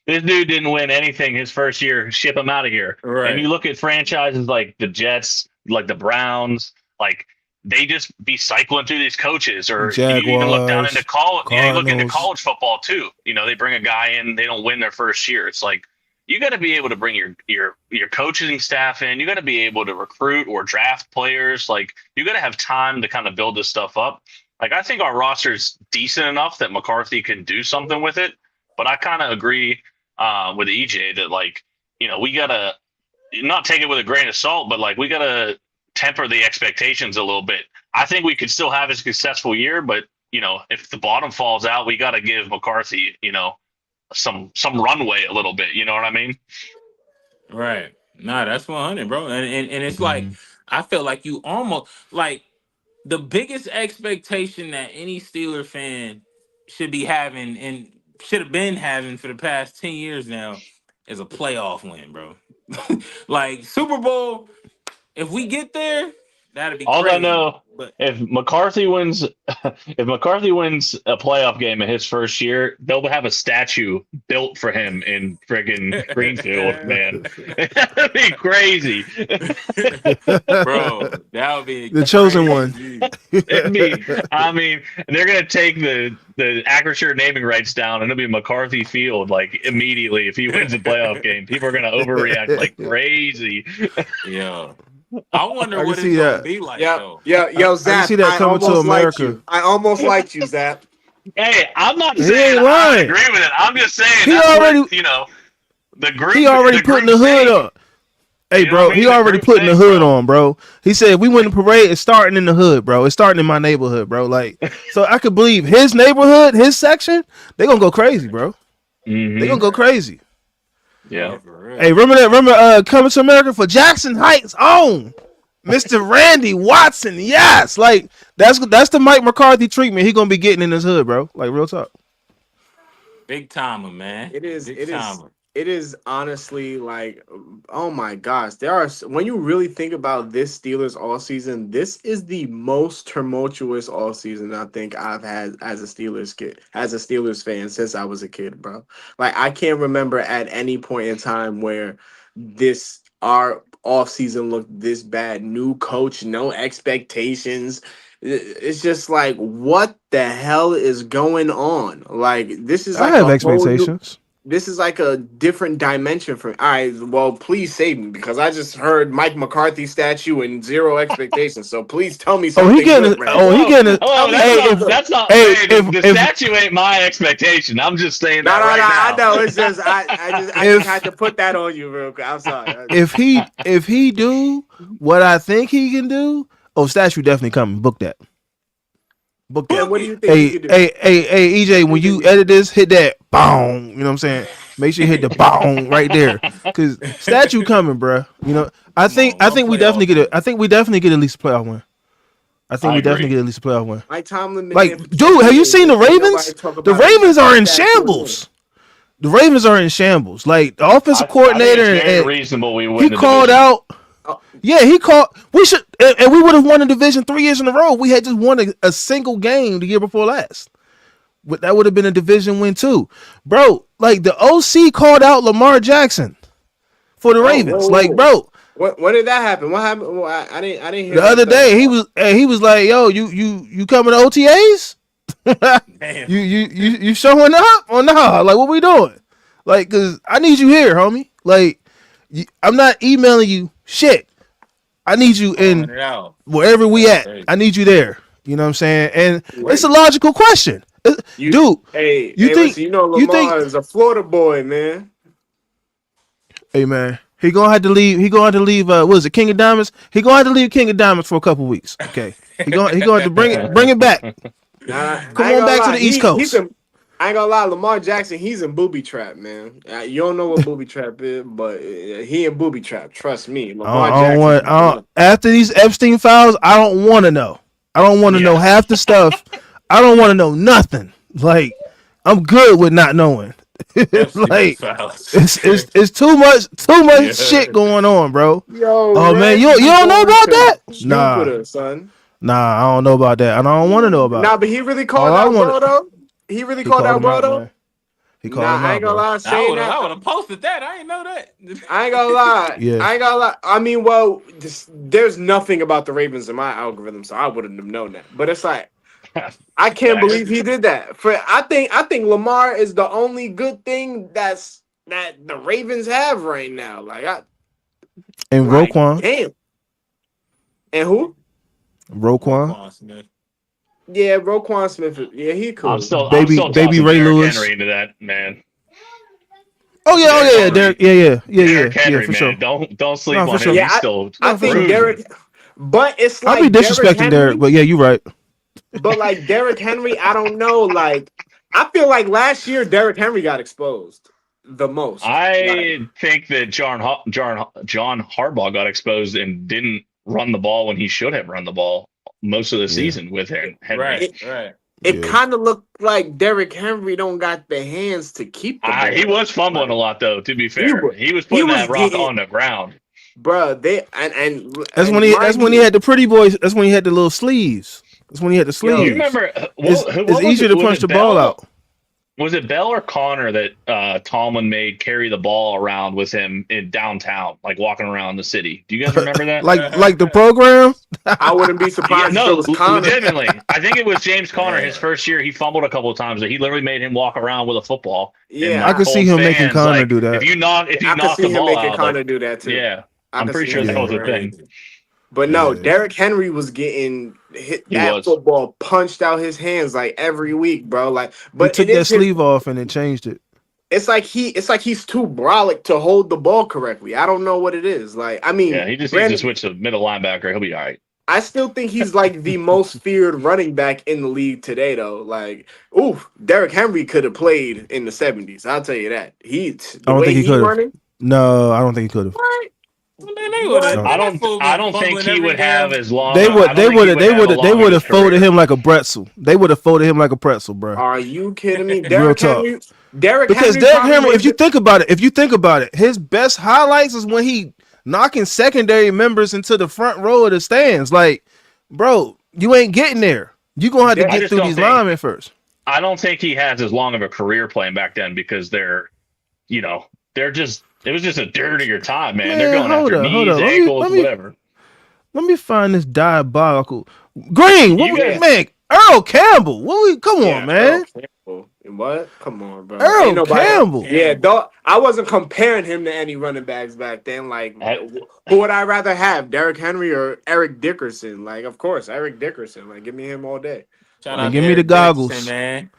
this dude didn't win anything his first year. Ship him out of here." And you Right. look at franchises like the Jets, like the Browns, like they just be cycling through these coaches. Or you even look down into Jaguars, college. Yeah, you look into Cardinals. college football too. They bring a guy in, they don't win their first year. It's like you got to be able to bring your coaching staff in. You got to be able to recruit or draft players. Like you got to have time to kind of build this stuff up. Like I think our roster is decent enough that McCarthy can do something with it. But I kind of agree with EJ that like we gotta not take it with a grain of salt, but like we gotta temper the expectations a little bit. I think we could still have a successful year, but if the bottom falls out, we got to give McCarthy some runway a little bit. You know what I mean? Right. Nah, that's 100, bro. And it's like Mhm. I feel like you almost like the biggest expectation that any Steeler fan should be having and should have been having for the past 10 years now is a playoff win, bro. Like Super Bowl, if we get there, That'd be All I crazy. know, But if McCarthy wins, if McCarthy wins a playoff game in his first year, they'll have a statue built for him in friggin' Greenfield. Man, that'd be crazy. bro, that would be The chosen one. crazy. It'd be, I mean, they're gonna take the Acrisure naming rights down, and it'll be McCarthy Field like immediately if he wins a playoff game. People are gonna overreact like crazy. Yeah. I wonder I can what it's see gonna that. be like Yeah, though. yeah, yo, I can Zap, see that I coming to almost liked America. you. I almost liked you, Zap. Hey, I'm not He saying ain't I would lying. agree with it. I'm just saying He that's already what the group. he already The putting group the hood think. on. Hey, You know bro, what I mean? he The already group putting the think, hood bro. on, bro. He said if we win the parade, it's starting in the hood, bro. It's starting in my neighborhood, bro. Like, so I could believe his neighborhood, his section, they gonna go crazy, bro. They gonna go crazy. Yeah. For real. Hey, remember that? Remember Coming to America for Jackson Heights own Mr. Randy Watson. Yes, like that's the Mike McCarthy treatment he gonna be getting in his hood, bro. Like real talk. Big timer, man. It is. Big It is. timer. It is honestly like, oh my gosh, there are when you really think about this Steelers all season, this is the most tumultuous all season I think I've had as a Steelers kid, as a Steelers fan since I was a kid, bro. Like I can't remember at any point in time where this our off season looked this bad. New coach, no expectations. It's just like, what the hell is going on? Like this is I like have a whole new. expectations. This is like a different dimension for me. All right, well, please save me because I just heard Mike McCarthy statue and zero expectations. So please tell me Oh, he something getting. good, Oh, Randy. he Whoa, getting. Tell whoa, me that's Hey, something not if good. that's not. hey, Hey, the if statue ain't my expectation. I'm just saying No, that no, no. right I now. know. It's just I just had if to put that on you real quick. I'm sorry. if he do what I think he can do, oh, statue definitely coming. Book that. Book And that. what Book do you it. think he Hey, could do? hey, hey, hey, EJ, What do when you think you he could edit do? this, hit that boom. You know what I'm saying? Make sure you hit the boom right there, cause statue coming, bro. You know, I Come think on, I one think we definitely playoff get it. win. I think we definitely get at least a playoff win. I think I we definitely agree. get at least a playoff win. Mike Tomlin been there Like, for dude, 10 have you years seen the and ain't nobody Ravens? talk The about Ravens are in statue again. shambles. The Ravens are in shambles. Like the offensive I think coordinator, it's very and reasonable we he win the called division. out. Oh, Yeah, he called. We should, and we would have won the division 3 years in a row. We had just won a single game the year before last. But that would have been a division win too, bro. Like the OC called out Lamar Jackson for the oh, whoa, Ravens. whoa, Like, whoa. Bro, When did that happen? What happened? Well, I didn't hear the that other tell. day he was like, "Yo, you coming to OTAs? Damn. you showing up or nah? Like, what we doing? Like, cause I need you here, homie. Like, I'm not emailing you shit. I need you Calling in it out. wherever we That's at. crazy. I need you there. You know what I'm saying? And it's a Wait, logical question, you, dude. hey, You hey, think listen. You know you think Lamar is a Florida boy, man. Hey man, he gonna have to leave. He gonna have to leave. What is it, King of Diamonds? He gonna have to leave King of Diamonds for a couple weeks. Okay, he gonna have to bring it back. Nah, I Come ain't on gonna back to lie. the East He's Coast. in. I ain't gonna lie. Lamar Jackson, he's in booby trap, man. You don't know what booby trap is, but he in booby trap. Trust me, Lamar I don't Jackson. want. After these Epstein files, I don't want to know. I don't want to know Yeah. half the stuff. I don't want to know nothing. Like I'm good with not knowing. Epstein Like files. it's too much shit Yeah. going on, bro. Yo, Oh man, you Randy you be don't know going about to that? Nah, Jupiter, son. nah, I don't know about that, and I don't want to know about Nah, it. but he really All called I out want, bro though. He really he called called out him bro out, though. man. He Nah, called him I out, ain't gonna bro. lie. I Saying would have that, I would have posted that. I didn't know that. I ain't gonna lie. Yeah. I ain't gonna lie. I mean, well, there's nothing about the Ravens in my algorithm, so I wouldn't have known that. But it's like I can't Facts. believe he did that. I think Lamar is the only good thing that the Ravens have right now. And Like Roquan, damn. And who? Roquan, Roquan Smith. Yeah, Roquan Smith. Yeah, he cool. I'm baby, still baby tossing Ray Derrick Lewis. Henry into that, man. Oh Derrick yeah, Henry, Derek, yeah, Derrick Henry, for sure. man. Don't No, sleep for on him. sure. Yeah, He's still I No, for think sure. cruising. Derek, but it's I'll be like Derrick disrespecting Derek, Henry. but yeah, you're right. But like Derrick Henry, I don't know. Like I feel like last year Derrick Henry got exposed the most. Like I think that John Harbaugh got exposed and didn't run the ball when he should have run the ball most of the Yeah, season with Henry. Right, it, right. it yeah. kind of looked like Derrick Henry don't got the hands to keep the He ball. was fumbling a Like lot, though. To be he fair, was, he was he putting was that rock getting on the ground. Bruh, they That's when and he. That's mind when he you, had the pretty boys. That's when he had the little sleeves. That's when he had the Do you yo, sleeves. remember It's what was easier it? to Was punch it the ball Bell? out. Was it Bell or Connor that Tomlin made carry the ball around with him in downtown, like walking around the city? Do you guys remember that? Like the program. I wouldn't be Yeah, surprised if it no, was Connor. legitimately. I think it was James Conner. His Yeah. first year, he fumbled a couple of times. But he literally made him walk around with a football and Yeah, I like could see told him making fans Connor like, do that. if you I could knock the see him ball making out, like Connor do that too. yeah, I I'm could pretty see sure him that doing was a that. thing. Crazy. But no, Yeah. Derrick Henry was getting hit He that was. football punched out his hands like every week, bro. Like, He but it took that is his. sleeve off and it changed it. It's like he's too brolic to hold the ball correctly. I don't know what it is. Like, I Yeah, mean, he just needs to granted, switch to middle linebacker. He'll be all right. I still think he's like the most feared running back in the league today, though. Like, oof, Derrick Henry could have played in the '70s. I'll tell you that. I The don't way think he he could have. running, No, I don't think he could have. what, Man, they would have. what? No. Man, that fool I been don't think fumbling he every would have damn as long. They I would. don't They think he would. would They have a would. They long of would his have folded career. him like a pretzel. They would have folded him like a pretzel, bro. Are you kidding me? Real talk. Derrick Because Henry Derrick probably Henry, would have been. if you think about it, his best highlights is when he knocking secondary members into the front row of the stands. Like, bro, you ain't getting there. You gonna have to Der- I get just through don't these think. linemen first. I don't think he has as long of a career playing back then because you know, they're just. It was just a dirtier time, man. They're Man, going after hold knees, up. ankles, whatever. Let me find this diabolical Green. You guys, Man? Earl Campbell. Come on, Yeah, Earl man. Campbell. What? Come on, bro. Ain't Earl nobody. Earl Campbell. Yeah, Campbell. I wasn't comparing him to any running backs back then. Like, who would I rather have, Derrick Henry or Eric Dickerson? Like, of course, Eric Dickerson. Like, give me him all day. Shout And out Like, to give me the Eric Dickerson, goggles. man.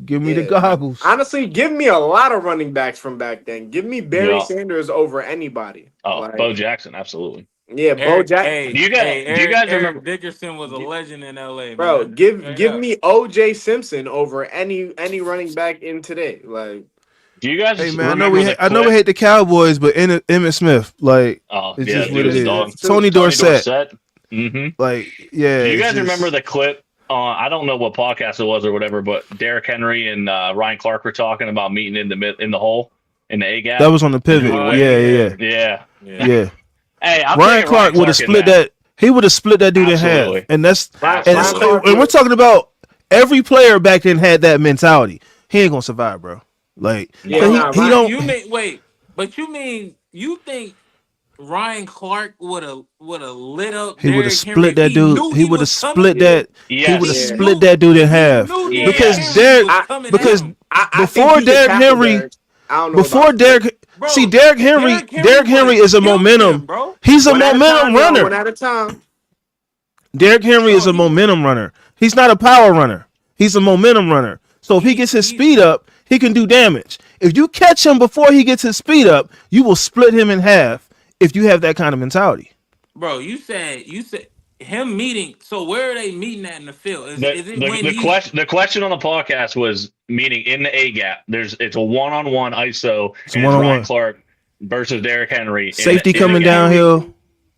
Give me the yeah. goggles. Honestly, give me a lot of running backs from back then. Give me Barry yeah. Sanders over anybody. Oh, Bo Like, Jackson, absolutely. yeah, Bo Eric, Jack. hey, Do you guys? hey, Do you guys Eric remember? Dickerson was a legend in LA, Bro, man. Straight give up. me OJ Simpson over any running back in today. Like, Do you Hey guys man, remember the I know we clip? hate the Cowboys, but Emmett Smith, like Oh it's yeah, just what dude it was a Emmitt is. dog. Smith too. Tony Tony Dorsett, Dorsett. Mm-hmm. like yeah, Do you it's guys remember just the clip? I don't know what podcast it was or whatever, but Derrick Henry and Ryan Clark were talking about meeting in the hole in the A that gap. was on the pivot. Oh Yeah, yeah, yeah, Yeah. yeah. yeah. Hey, I'm Ryan taking Ryan Clark would have Clark in split that. that. He would have split that dude in half, Absolutely. and Ryan Absolutely. Clark we're would. talking about every player back then had that mentality. He ain't gonna survive, bro. Like, Yeah, cause No. nah, he Ryan. You don't. mean wait? But you mean you think Ryan Clark would have lit up He would have Derrick Henry split if that he dude. knew He he would have was coming? split Yeah, that. He would have Yes. He yeah, split knew that dude in he half knew yeah. Derrick because Henry Derrick was I coming at because him, I think before he could Derrick tackle Henry Derrick. I don't know about before split. Derrick see bro. Derrick Would Henry have is a killed momentum. him, bro. He's a One at a momentum time, yo. One runner. at a time. Derrick Henry is Bro, a momentum runner. He's not a power runner. He's a momentum runner. So if he gets his he speed up, he can do damage. If you catch him before he gets his speed up, you will split him in half if you have that kind of mentality. bro. You said him meeting. So where are they meeting at in the field? Is The, is it the when the he's question on the podcast was meeting in the A gap. It's a one-on-one ISO, It's and it's one on Ryan one. Clark versus Derrick Henry Safety in the coming Derrick gap. Henry? downhill.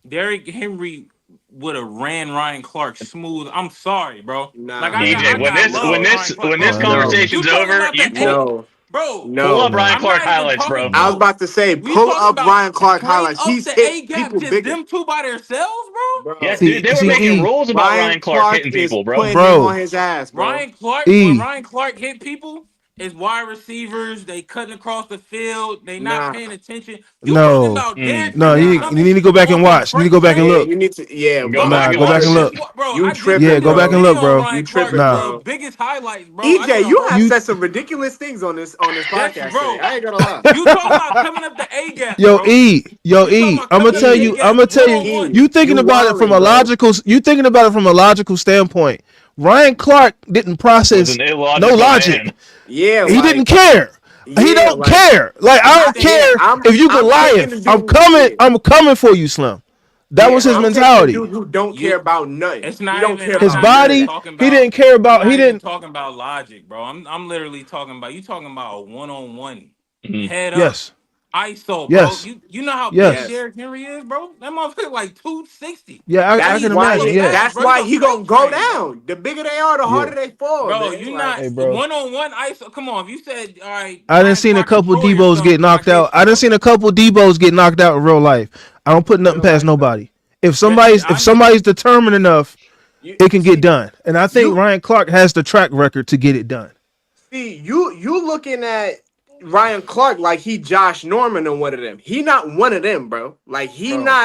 Derrick Henry would have ran Ryan Clark smooth. I'm sorry, bro. Like Nah, DJ, I got love when for no, Ryan Clark, this bro. no, You conversation's talking over, about the no, bro? pull up no. Ryan I'm Clark not even highlights, talking, bro. I was bro. about to say, We pull talking up about Ryan Clark straight highlights. up He's the hit A gap, people just bigger, them two by themselves, bro. Yeah, bro. dude, they were making See, rules about Ryan Ryan Clark Clark hitting is people, bro. putting him on bro, his ass, bro. Ryan Clark, when E, Ryan Clark hit people, is wide receivers, they cutting across the field, they not Nah, paying attention. You talking no, about Derrick Mm. no, Henry nah. you coming need to go back and off a watch. You need to freight go back and Yeah, train? look. you need to. Yeah, Go Bro, bro. back I and Go I watch back and it. just look. bro, You I just tripping, Yeah, I go did a back and bro. look, video on bro. You Ryan Clark, tripping, Nah, the bro. biggest highlights, bro. I did EJ, a you have whole you, said some ridiculous things on this that's podcast today. bro. I ain't gonna lie. You talking about coming up the A gap, bro. Yo, You talking E. about coming up the A I'm gap gonna tell one you. on E, one. You thinking you about it from wildin', a bro. logical. You thinking about it from a logical standpoint. Ryan Clark didn't Was process an no illogical logic. man. Yeah, He didn't like, care. He yeah, don't like, care. Like I You don't think yeah. care if you I'm taking Goliath. the dude. Yeah, I'm coming for you, Slim. That yeah. was his I'm bro? taking the mentality. dude who don't care You about nothing. it's He not don't even care I'm His about not even nothing. body, talking he about didn't care I'm about. He not even didn't. talking about logic, bro. I'm literally talking about you talking about a one on one Mhm. head up. Yes, ISO, bro. Yes, You know how big yes, Yes. Derrick Henry is, bro? That motherfucker like 260. yeah. I And That's can he's why imagine. hella he, Yeah, fast, that's bro. He's why a he freight gonna go train, bro. down. The bigger they are, the yeah. harder they fall, Bro, man. you Like not Hey, bro. one on one ISO. Come on, if you said all right, I done Ryan seen a Clark and couple Troy or Debos get something, I knocked out. get you, I done bro. seen a couple Debos get knocked out in real life. I don't put nothing real past life though. nobody. If I know. somebody's determined enough, You it can get see done. And I think you Ryan Clark has the track record to get it done. you looking at Ryan Clark like he Josh Norman and one of them. He not one of them, bro. Like Bro.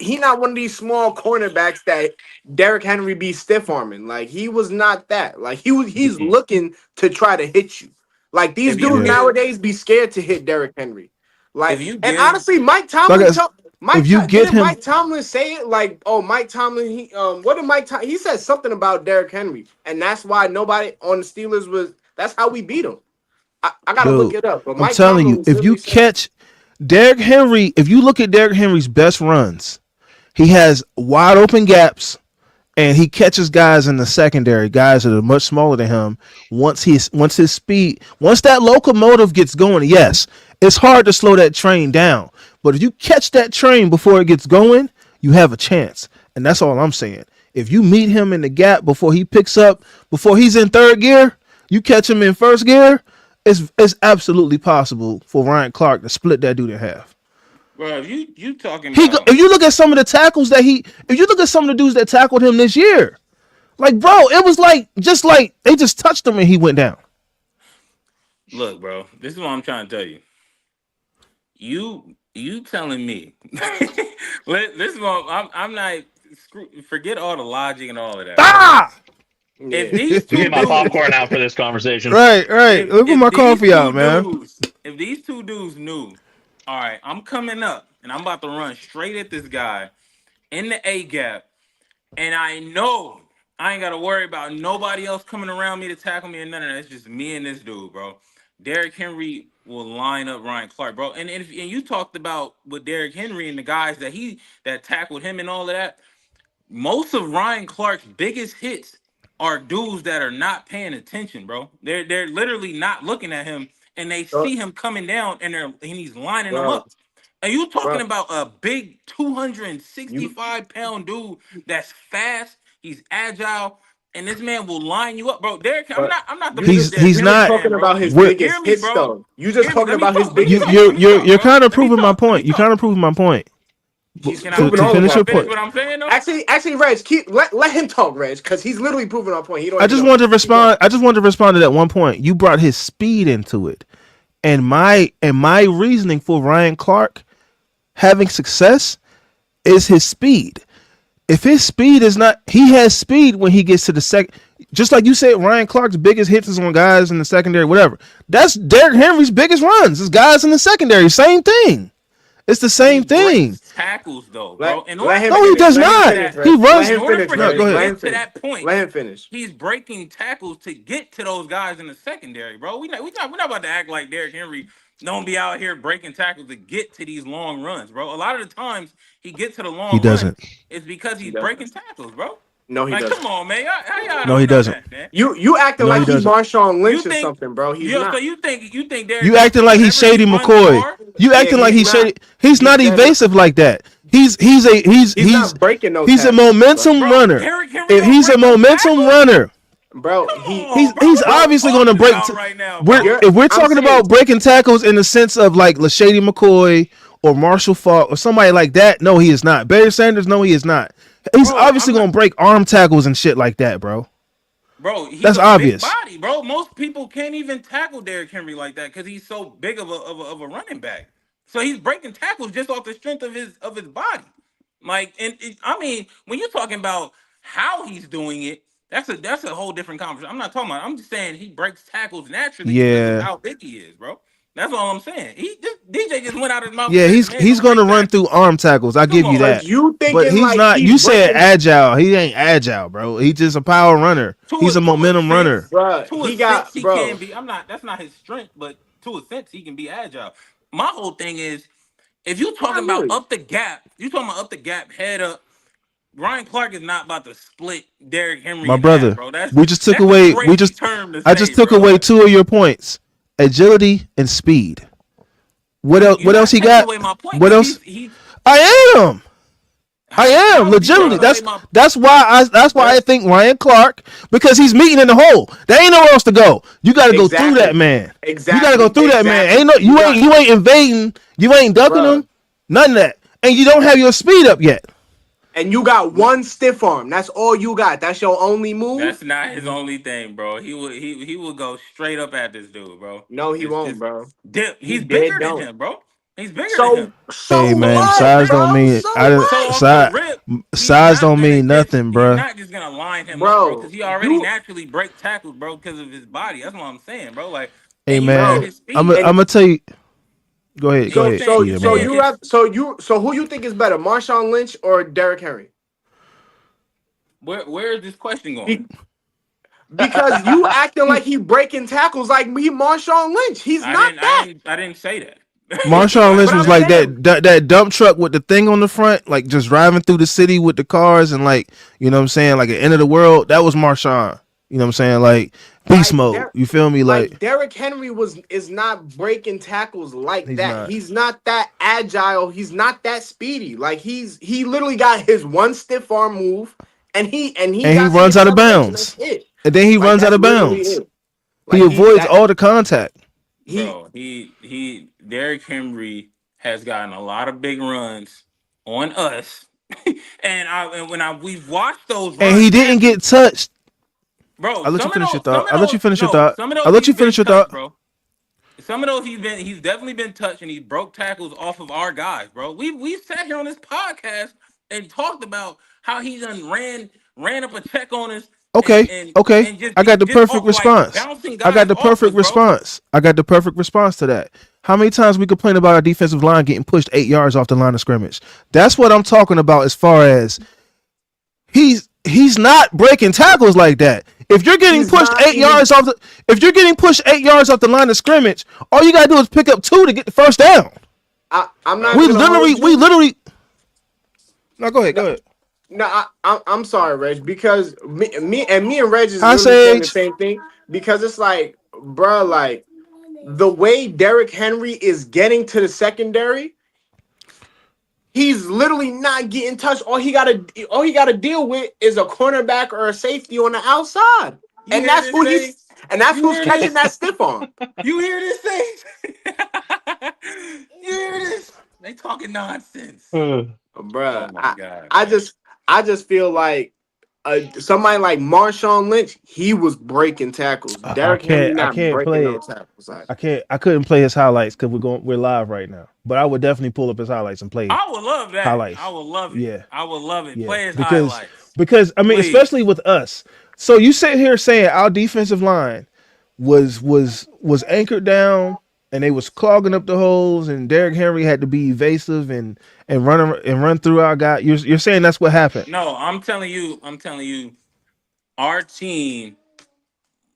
he not one of these small cornerbacks that Derrick Henry be stiff arming. Like he was not that. Like he's Mm-mm. looking to try to hit you. Like these If you dudes Yeah. give, nowadays be scared to hit Derrick Henry. if Like you and give, honestly, Like if you get Didn't him, Mike Tomlin say it? Like, oh, Mike Tomlin, what did he said something about Derrick Henry, and that's why nobody on the Steelers was. That's how we beat him. I gotta look dude, it up, but I'm Mike telling you, Tomlin if you literally said catch Derrick Henry, if you look at Derrick Henry's best runs, he has wide open gaps and he catches guys in the secondary, guys that are much smaller than him. Once his speed, once that locomotive gets going, yes, it's hard to slow that train down. But if you catch that train before it gets going, you have a chance. And that's all I'm saying. If you meet him in the gap before he picks up, before he's in third gear, you catch him in first gear, it's absolutely possible for Ryan Clark to split that dude in half. bro. If you talking about, If you look at some of the tackles if you look at some of the dudes that tackled him this year, like bro, it was like they just touched him and he went down. look, bro, this is what I'm trying to tell you. You telling me? This is what I'm not. Forget all the logic and all of that, bro. Ah, If yeah. these I'm two getting my dudes, popcorn out for this conversation. right, right. Let me put if my these coffee out, two man. dudes, if these two dudes knew, all right, I'm coming up and I'm about to run straight at this guy in the A gap, and I know I ain't got to worry about nobody else coming around me to tackle me or none of that. It's just me and this dude, bro. Derrick Henry will line up Ryan Clark, bro. And you talked about with Derrick Henry and the guys that tackled him and all of that. Most of Ryan Clark's biggest hits are dudes that are not paying attention, bro. They're literally not looking at him, and they bro, see him coming down, and he's lining them bro, up. Are you talking bro, about a big you 265-pound dude that's fast? He's agile, and this man will line you up, bro. Derek, but I'm not the you biggest just Derrick He's you Henry just not. talking fan, bro. about his We're, Hear biggest me, hits bro. though. You just Hear me. talking Let me about his talk. Let me biggest talk. hits. Let me talk, you're bro. kind of Let me proving my talk. Let me point. You're kind talk. of proving my point. He's Can I proving To all of can finish I our your finish point, what points. I'm saying though? Actually, Reg, let him talk, Reg, because he's literally proving our point. He don't I even just know. wanted to Keep respond. talking. I just wanted to respond to that one point. You brought his speed into it, and my reasoning for Ryan Clark having success is his speed. If his speed is not, he has speed when he gets to the second. Just like you said, Ryan Clark's biggest hits is on guys in the secondary, whatever. That's Derrick Henry's biggest runs. It's guys in the secondary. Same thing. It's the He same thing. breaks tackles though, bro. Let let him No, he finish. does Let him Get to not. finish, that, He Reg. Let runs. in him order finish, for No, him Reg. go to ahead. Let him get to finish. that point, Let him finish. he's breaking tackles to get to those guys in the secondary, bro. We're not about to act like Derrick Henry don't be out here breaking tackles to get to these long runs, bro. A lot of the times he gets to the He long run doesn't. is because He he's doesn't. breaking tackles, bro. No, he Like, come doesn't. on, man. How y'all No, he don't know doesn't. that, man? You acting No, he like he doesn't. Marshawn You Lynch or think something, bro. He's so not. you think Derrick You Henry, acting like he's whenever he Shady runs McCoy. hard, You Yeah, acting like he's he's not. Shady. He's He's not better. evasive like that. He's not breaking no He's a tackles, bro. momentum bro, runner. Derrick Henry If don't he's a break no momentum tackles? runner, Bro, Come he, on, bro. he's What are we bro, obviously going to talking break. about right now, bro? If we're I'm talking saying, about breaking tackles in the sense of like Lashady McCoy or Marshall Falk or somebody like that, no, he is not. Barry Sanders, no, he is not. He's Bro, obviously I'm going not. to break arm tackles and shit like that, bro. Bro, he's That's a big obvious. body, bro. Most people can't even tackle Derrick Henry like that because he's so big of a running back. So he's breaking tackles just off the strength of his body. Like, I mean, when you're talking about how he's doing it, that's a whole different conversation. I'm not talking about. I'm just saying he breaks tackles naturally because of Yeah. how big he is, bro. That's all I'm saying. DJ just went out of his mouth and Yeah, said the man he's don't going to break run through tackles. arm tackles. I Come give you on, but that. you But thinking he's like not. he's You said breaking, agile. He ain't agile, bro. He's just a power runner. He's a to a momentum runner. sense, bro. to a He sense got, he can bro, be. I'm not. That's not his strength, but to a sense he can be agile. My whole thing is if you talking not about really. up the gap, you talking about up the gap, head up. Ryan Clark is not about to split Derrick Henry My in half, brother, bro. That's we just took that's a away. crazy term to I just say, took bro. away two of your points: agility and speed. What else? You're What else not he taking got? away my point What because else? he's I am. I am how is he legitimately. taking Bruh, away That's my that's why I that's why bruh, I think Ryan Clark, because he's meeting in the hole. There ain't nowhere else to go. You got to go through that exactly, man. You got to go exactly, through that man. Ain't exactly. no You got, you ain't invading. You ain't ducking bruh, him. None of that. And you don't have your speed up yet. and you got one stiff arm. That's all you got. That's your only move. That's not his only thing, bro. He will go straight up at this dude, bro. No, he won't, Just bro. dip. He He's dead bigger than don't. him, bro. He's bigger than So him. Hey so So man, off the what, size rip, don't bro? mean So what, off the size. rip, he's Size not don't gonna mean just nothing, he's bruh. not just gonna line him up, bro, because bro? he already You, naturally break tackles, bro, because of his body. That's what I'm saying, bro. Like, Hey and you look at man, bro, his I'm speed. I'm and gonna tell you. Go He's so ahead, saying so he's Keita, my so saying bad. you his have so who you think is better, Marshawn Lynch or Derrick Henry? where is this question going? Be- because you acting like he breaking tackles like he Marshawn Lynch. He's not that. I didn't say that. Marshawn Like, Lynch But was I'm like saying, that dump truck with the thing on the front, like just driving through the city with the cars and like, you know what I'm saying, like the end of the world. That was Marshawn. You know what I'm saying, like beast like mode. You feel me? like Like Derrick Henry is not breaking tackles like he's that. not, He's not that agile. He's not that speedy. Like he literally got his one stiff arm move, and he and he got some runs out of acceleration. That's bounds, it. and then he Like runs out that's of literally bounds. it. He Like avoids all the contact. he bro, Derrick Henry has gotten a lot of big runs on us, and when I we've watched those And runs he didn't happen, get touched. bro. I'll let you finish your thought. Some of I'll let you those, finish your no, thought. some of I'll those let you he's finish been your touched, thought. bro. Some of those he's definitely been touched, and he broke tackles off of our guys, bro. We sat here on this podcast and talked about how he done ran up a check on us and Okay, and okay. and just I got the just perfect off like response. bouncing I got guys the off us, perfect bro. response. I got the perfect response to that. How many times we complain about our defensive line getting pushed 8 yards off the line of scrimmage? That's what I'm talking about as far as he's not breaking tackles like that. If you're getting he's pushed not eight even. yards off the if you're getting pushed 8 yards off the line of scrimmage, all you gotta do is pick up two to get the first down. I'm not Bro, We even gonna literally hold we you. literally No, go ahead, No, go ahead. no, I'm sorry, Reg, because me and Reg is Hi literally saying the Sage. same thing because it's like, bruh, like the way Derrick Henry is getting to the secondary, he's literally not getting touched. All he gotta deal with is a cornerback or a safety on the outside, you and hear that's this who thing? he's and that's You who's hear catching this? that stiff arm, You hear this thing? You hear this? They talking nonsense. Oh bruh. my I god, I man. just I just feel like somebody like Marshawn Lynch, he was breaking tackles. I Derrick Henry I not can't breaking play no it. tackles. Like, I couldn't play his highlights because we're live right now. But I would definitely pull up his highlights and play I would love that. I highlights. would love it. Yeah, I would love it. yeah. Play his highlights, Because I mean, especially please. with us. So you sit here saying our defensive line was anchored down and they was clogging up the holes and Derrick Henry had to be evasive and run through our guy. You're saying that's what happened. No, I'm telling you, our team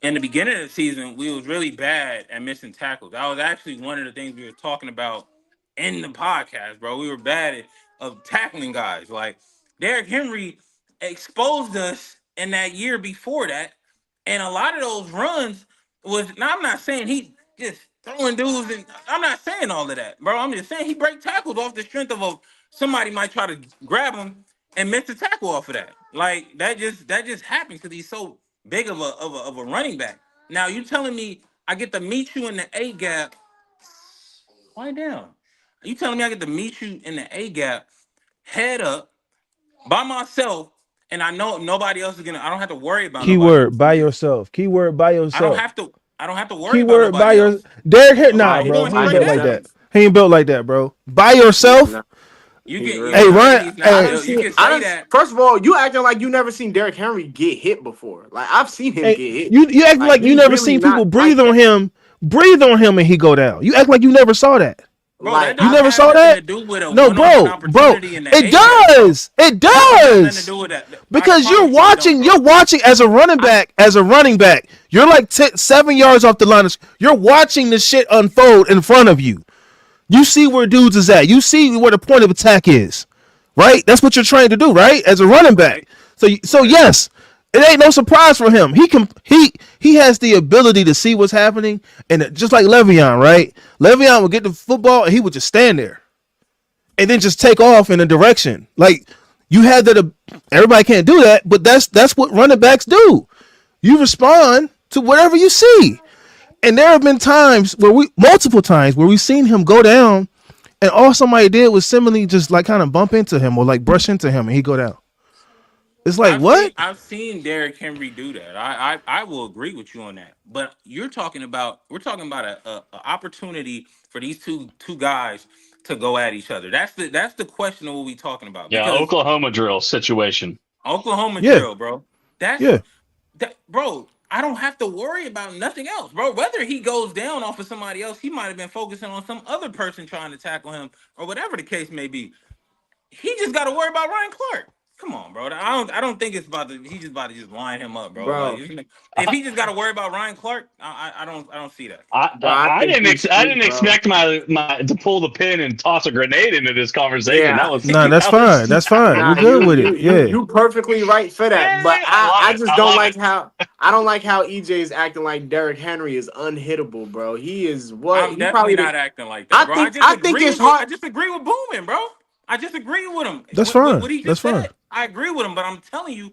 in the beginning of the season, we was really bad at missing tackles. That was actually one of the things we were talking about in the podcast, bro. We were bad at of tackling guys. Like Derrick Henry exposed us in that year before that, and a lot of those runs was. Now I'm not saying he just throwing dudes, and I'm not saying all of that, bro. I'm just saying he break tackles off the strength of somebody might try to grab him and miss the tackle off of that. Like that just happens because he's so big of a running back. Now you telling me I get to meet you in the A gap? Quiet down. You telling me I get to meet you in the A gap, head up by myself, and I know nobody else is gonna. I don't have to worry about nobody else Keyword by neither. yourself. Keyword by I don't yourself. have to. I don't have to worry about Keyword by nobody your else. Derrick Henry. Okay, Nah, I'm by bro. going He ain't straight built at like him. that. himself, He ain't built like that, bro. By he's yourself. not. He's You Hey, really can not. say Ryan. he's not I Hey, done built. You seen. can I say done. that, First of all, you acting like you never seen Derrick Henry get hit before. Like I've seen him hey, get hit. you act Like like you he's never really seen people not like that. breathe on him, and he go down. You act like you never saw that. bro. That Like You don't I've never have saw nothing that? to do with a No, one-on-one bro. opportunity in the It A gap, bro. does. It That don't have nothing to does. do with that. I Because you're promise you, it don't, watching, bro. as a running I back, You're like 7 yards off the line. You're watching the shit unfold in front of you. You see where dudes is at. You see where the point of attack is. Right? That's what you're trying to do, right? As a running back. Right, So right. yes, It ain't no surprise for him. He has the ability to see what's happening, and just like Le'Veon, right? Le'Veon would get the football and he would just stand there and then just take off in a direction. Like you had that. Everybody can't do that, but that's what running backs do. You respond to whatever you see. And there have been times where multiple times where we've seen him go down, and all somebody did was similarly just like kind of bump into him or like brush into him, and he go down. It's like what? I've seen Derrick Henry do that. I will agree with you on that. But we're talking about a opportunity for these two guys to go at each other. That's the question of what we talking about. Yeah, Because Oklahoma drill situation. Oklahoma Yeah, drill, bro. That's yeah. that, bro. I don't have to worry about nothing else, bro. Whether he goes down off of somebody else, he might have been focusing on some other person trying to tackle him, or whatever the case may be. He just got to worry about Ryan Clark. Come on, bro. I don't think it's about to. He just about to just line him up, bro. Like bro. if he just got to worry about Ryan Clark, I don't see that. Bro, I think he's I sweet, didn't bro. expect my to pull the pin and toss a grenade into this conversation. Yeah, That was Nah, that's that fine. was That's fine. We're nah, good with it. Yeah. you perfectly right for that. But I love I it. just I don't love like it. how EJ is acting like Derrick Henry is unhittable, bro. He is what I'm he definitely probably. not acting like that, bro. I think it's I hard. disagree with Boomin, bro. I disagree with him. That's fine. What he That's just fine. said, I agree with him. But I'm telling you,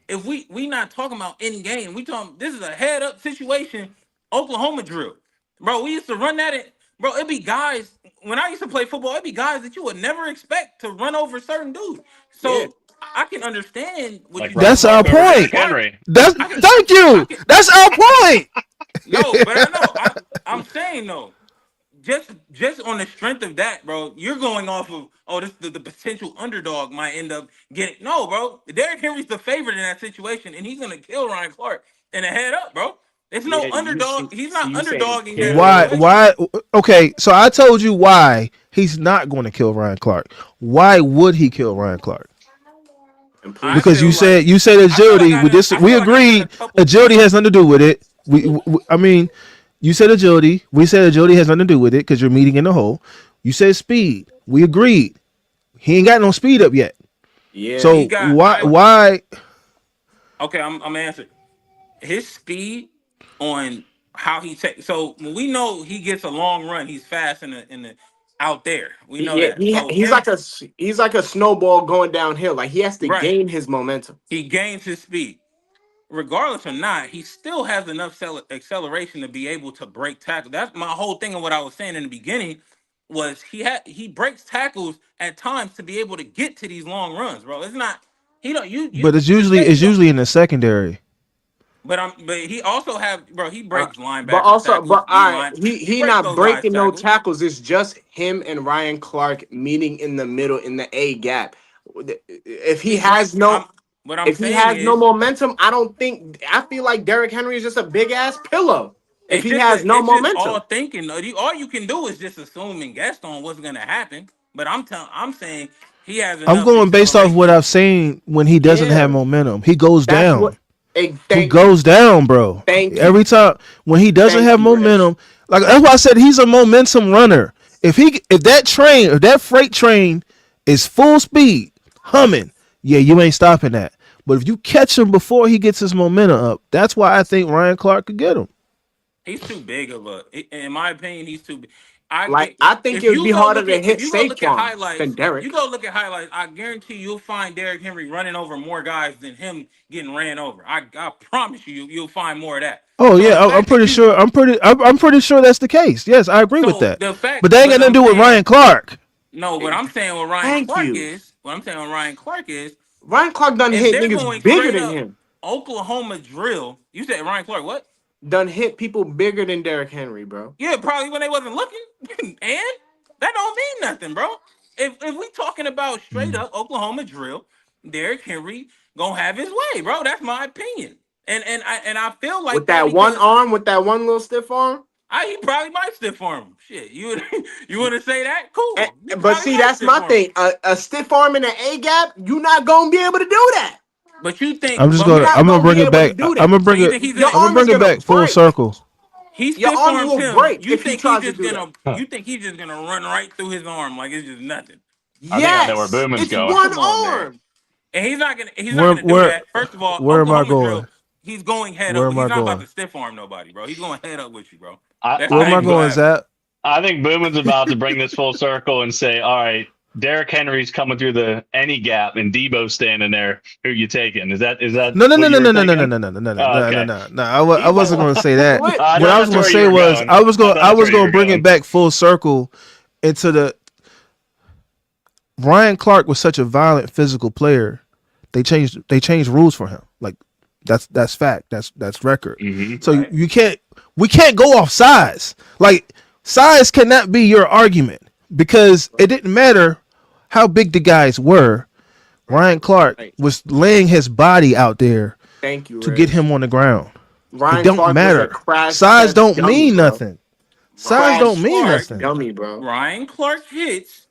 if we not talking about in game, we talking this is a head up situation. Oklahoma drill, bro. We used to run that. Bro, it'd be guys when I used to play football. It'd be guys that you would never expect to run over certain dudes. Yeah, So I can understand what Like you're Ryan saying That's about our Clark over Ryan Derrick point. Clark. Henry. That's I can, thank I you. can. That's our point. No, but I know. I'm saying though just on the strength of that, bro, you're going off of this the potential underdog might end up getting no, bro. Derrick Henry's the favorite in that situation, and he's gonna kill Ryan Clark in the head up, bro. It's no yeah. You underdog. see, He's see not you saying underdogging that Why? kill. situation. Why? Okay, so I told you why he's not going to kill Ryan Clark. Why would he kill Ryan Clark? And I please Because feel you like said agility. I We feel like I done a agreed couple agility points. has nothing to do with it. I mean, you said agility. We said agility has nothing to do with it because you're meeting in the hole. You said speed. We agreed. He ain't got no speed up yet. yeah. He So got why? I Why? okay. I'm answering his speed on how he takes. So when we know he gets a long run, he's fast in the out there. We know Yeah, that. So him he's like a snowball going downhill. Like he has to right. gain his momentum. He gains his speed. Regardless or not, he still has enough acceleration to be able to break tackle. That's my whole thing of what I was saying in the beginning was he breaks tackles at times to be able to get to these long runs, bro. It's not he don't you But it's to usually say he it's don't. usually in the secondary. But he also have bro. He Uh, breaks but linebackers also, tackles, but D all right, line. He he breaks not those guys breaking no tackles. tackles. It's just him and Ryan Clark meeting in the middle in the A gap. If he He breaks. has no What I'm if he saying has no is momentum, I feel like Derrick Henry is just a big ass pillow. If he has no it's just all momentum. thinking. All you can do is just assume and guess on what's gonna happen. But I'm saying he has I'm enough going based off what acceleration. I've seen when he doesn't have Yeah, momentum. He goes that's what. down. Hey, He thank you, goes down, bro. thank you, Every time when he doesn't thank have you, Reg. momentum, like that's why I said he's a momentum runner. If that freight train is full speed, humming, yeah, you ain't stopping that. But if you catch him before he gets his momentum up, that's why I think Ryan Clark could get him. He's too big of a. In my opinion, he's too big. I Like get I think if it would be you go harder look to at hit than highlights. You Derrick. go look at highlights. I guarantee you'll find Derrick Henry running over more guys than him getting ran over. I promise you'll find more of that. Oh So yeah, the I'm fact that pretty you sure. I'm pretty sure that's the case. Yes, I agree with so that. the fact, But that ain't got but nothing I'm to do with saying Ryan Clark. no. What Eh, I'm saying with Ryan Thank Clark you. is what I'm saying with Ryan Clark is Ryan Clark done if hit they're niggas going bigger straight than up him. Oklahoma drill. You said Ryan Clark what? Done hit people bigger than Derrick Henry, bro. Yeah, probably when they wasn't looking. And that don't mean nothing, bro. If we talking about straight Mm. up Oklahoma drill, Derrick Henry gonna have his way, bro. That's my opinion. And I feel like With that that one because arm, with that one little stiff arm. he probably might stiff arm him. Shit, you would you want to say that? Cool. He But probably see, might that's stiff my arm him. thing. A stiff arm in an A gap, you not gonna be able to do that. But you think, I'm just but You're we, not I'm gonna gonna bring be it able to back. do that. so you think he's gonna Your I'm gonna arm is bring it gonna back full break. circle. he Your stiff arm arms will him? break You if he think he tries to just do that. gonna you think he's just gonna run right through his arm like it's just nothing? I think I know where Yes, Boomin's it's going. one Come on, man. arm. And he's not gonna do Where that. First of all, where am I Oklahoma going? drill. He's going head Where up. am He's I not about going? to stiff arm nobody, bro. He's going head up with you, bro. I, That's Where I am not I think even gonna going, happen. Zach? I think Boomin's about to bring this full circle and say, all right, Derrick Henry's coming through the any gap and Debo's standing there. Who you taking? Is that No, no, no, what no, you were no, no, no, no, thinking? no, no, no, no, no, Oh, no, okay. no, no. I wasn't Debo, going to say that. what? I What thought I was that's going where to you say were was going. I thought I that's was where you going were to bring it going. back full circle into the Ryan Clark was such a violent physical player. They changed rules for him. Like that's fact. That's record. Hmm. So Right. we can't go off size. Like size cannot be your argument because it didn't matter how big the guys were. Right. Ryan Clark Right. was laying his body out there Thank you, to get Riz. him on the ground. It Ryan don't Clark was a matter. crash Size test don't dummy, mean bro. nothing. Size Ryan don't Crash mean test Clark. nothing. dummy, bro. Ryan Clark hits.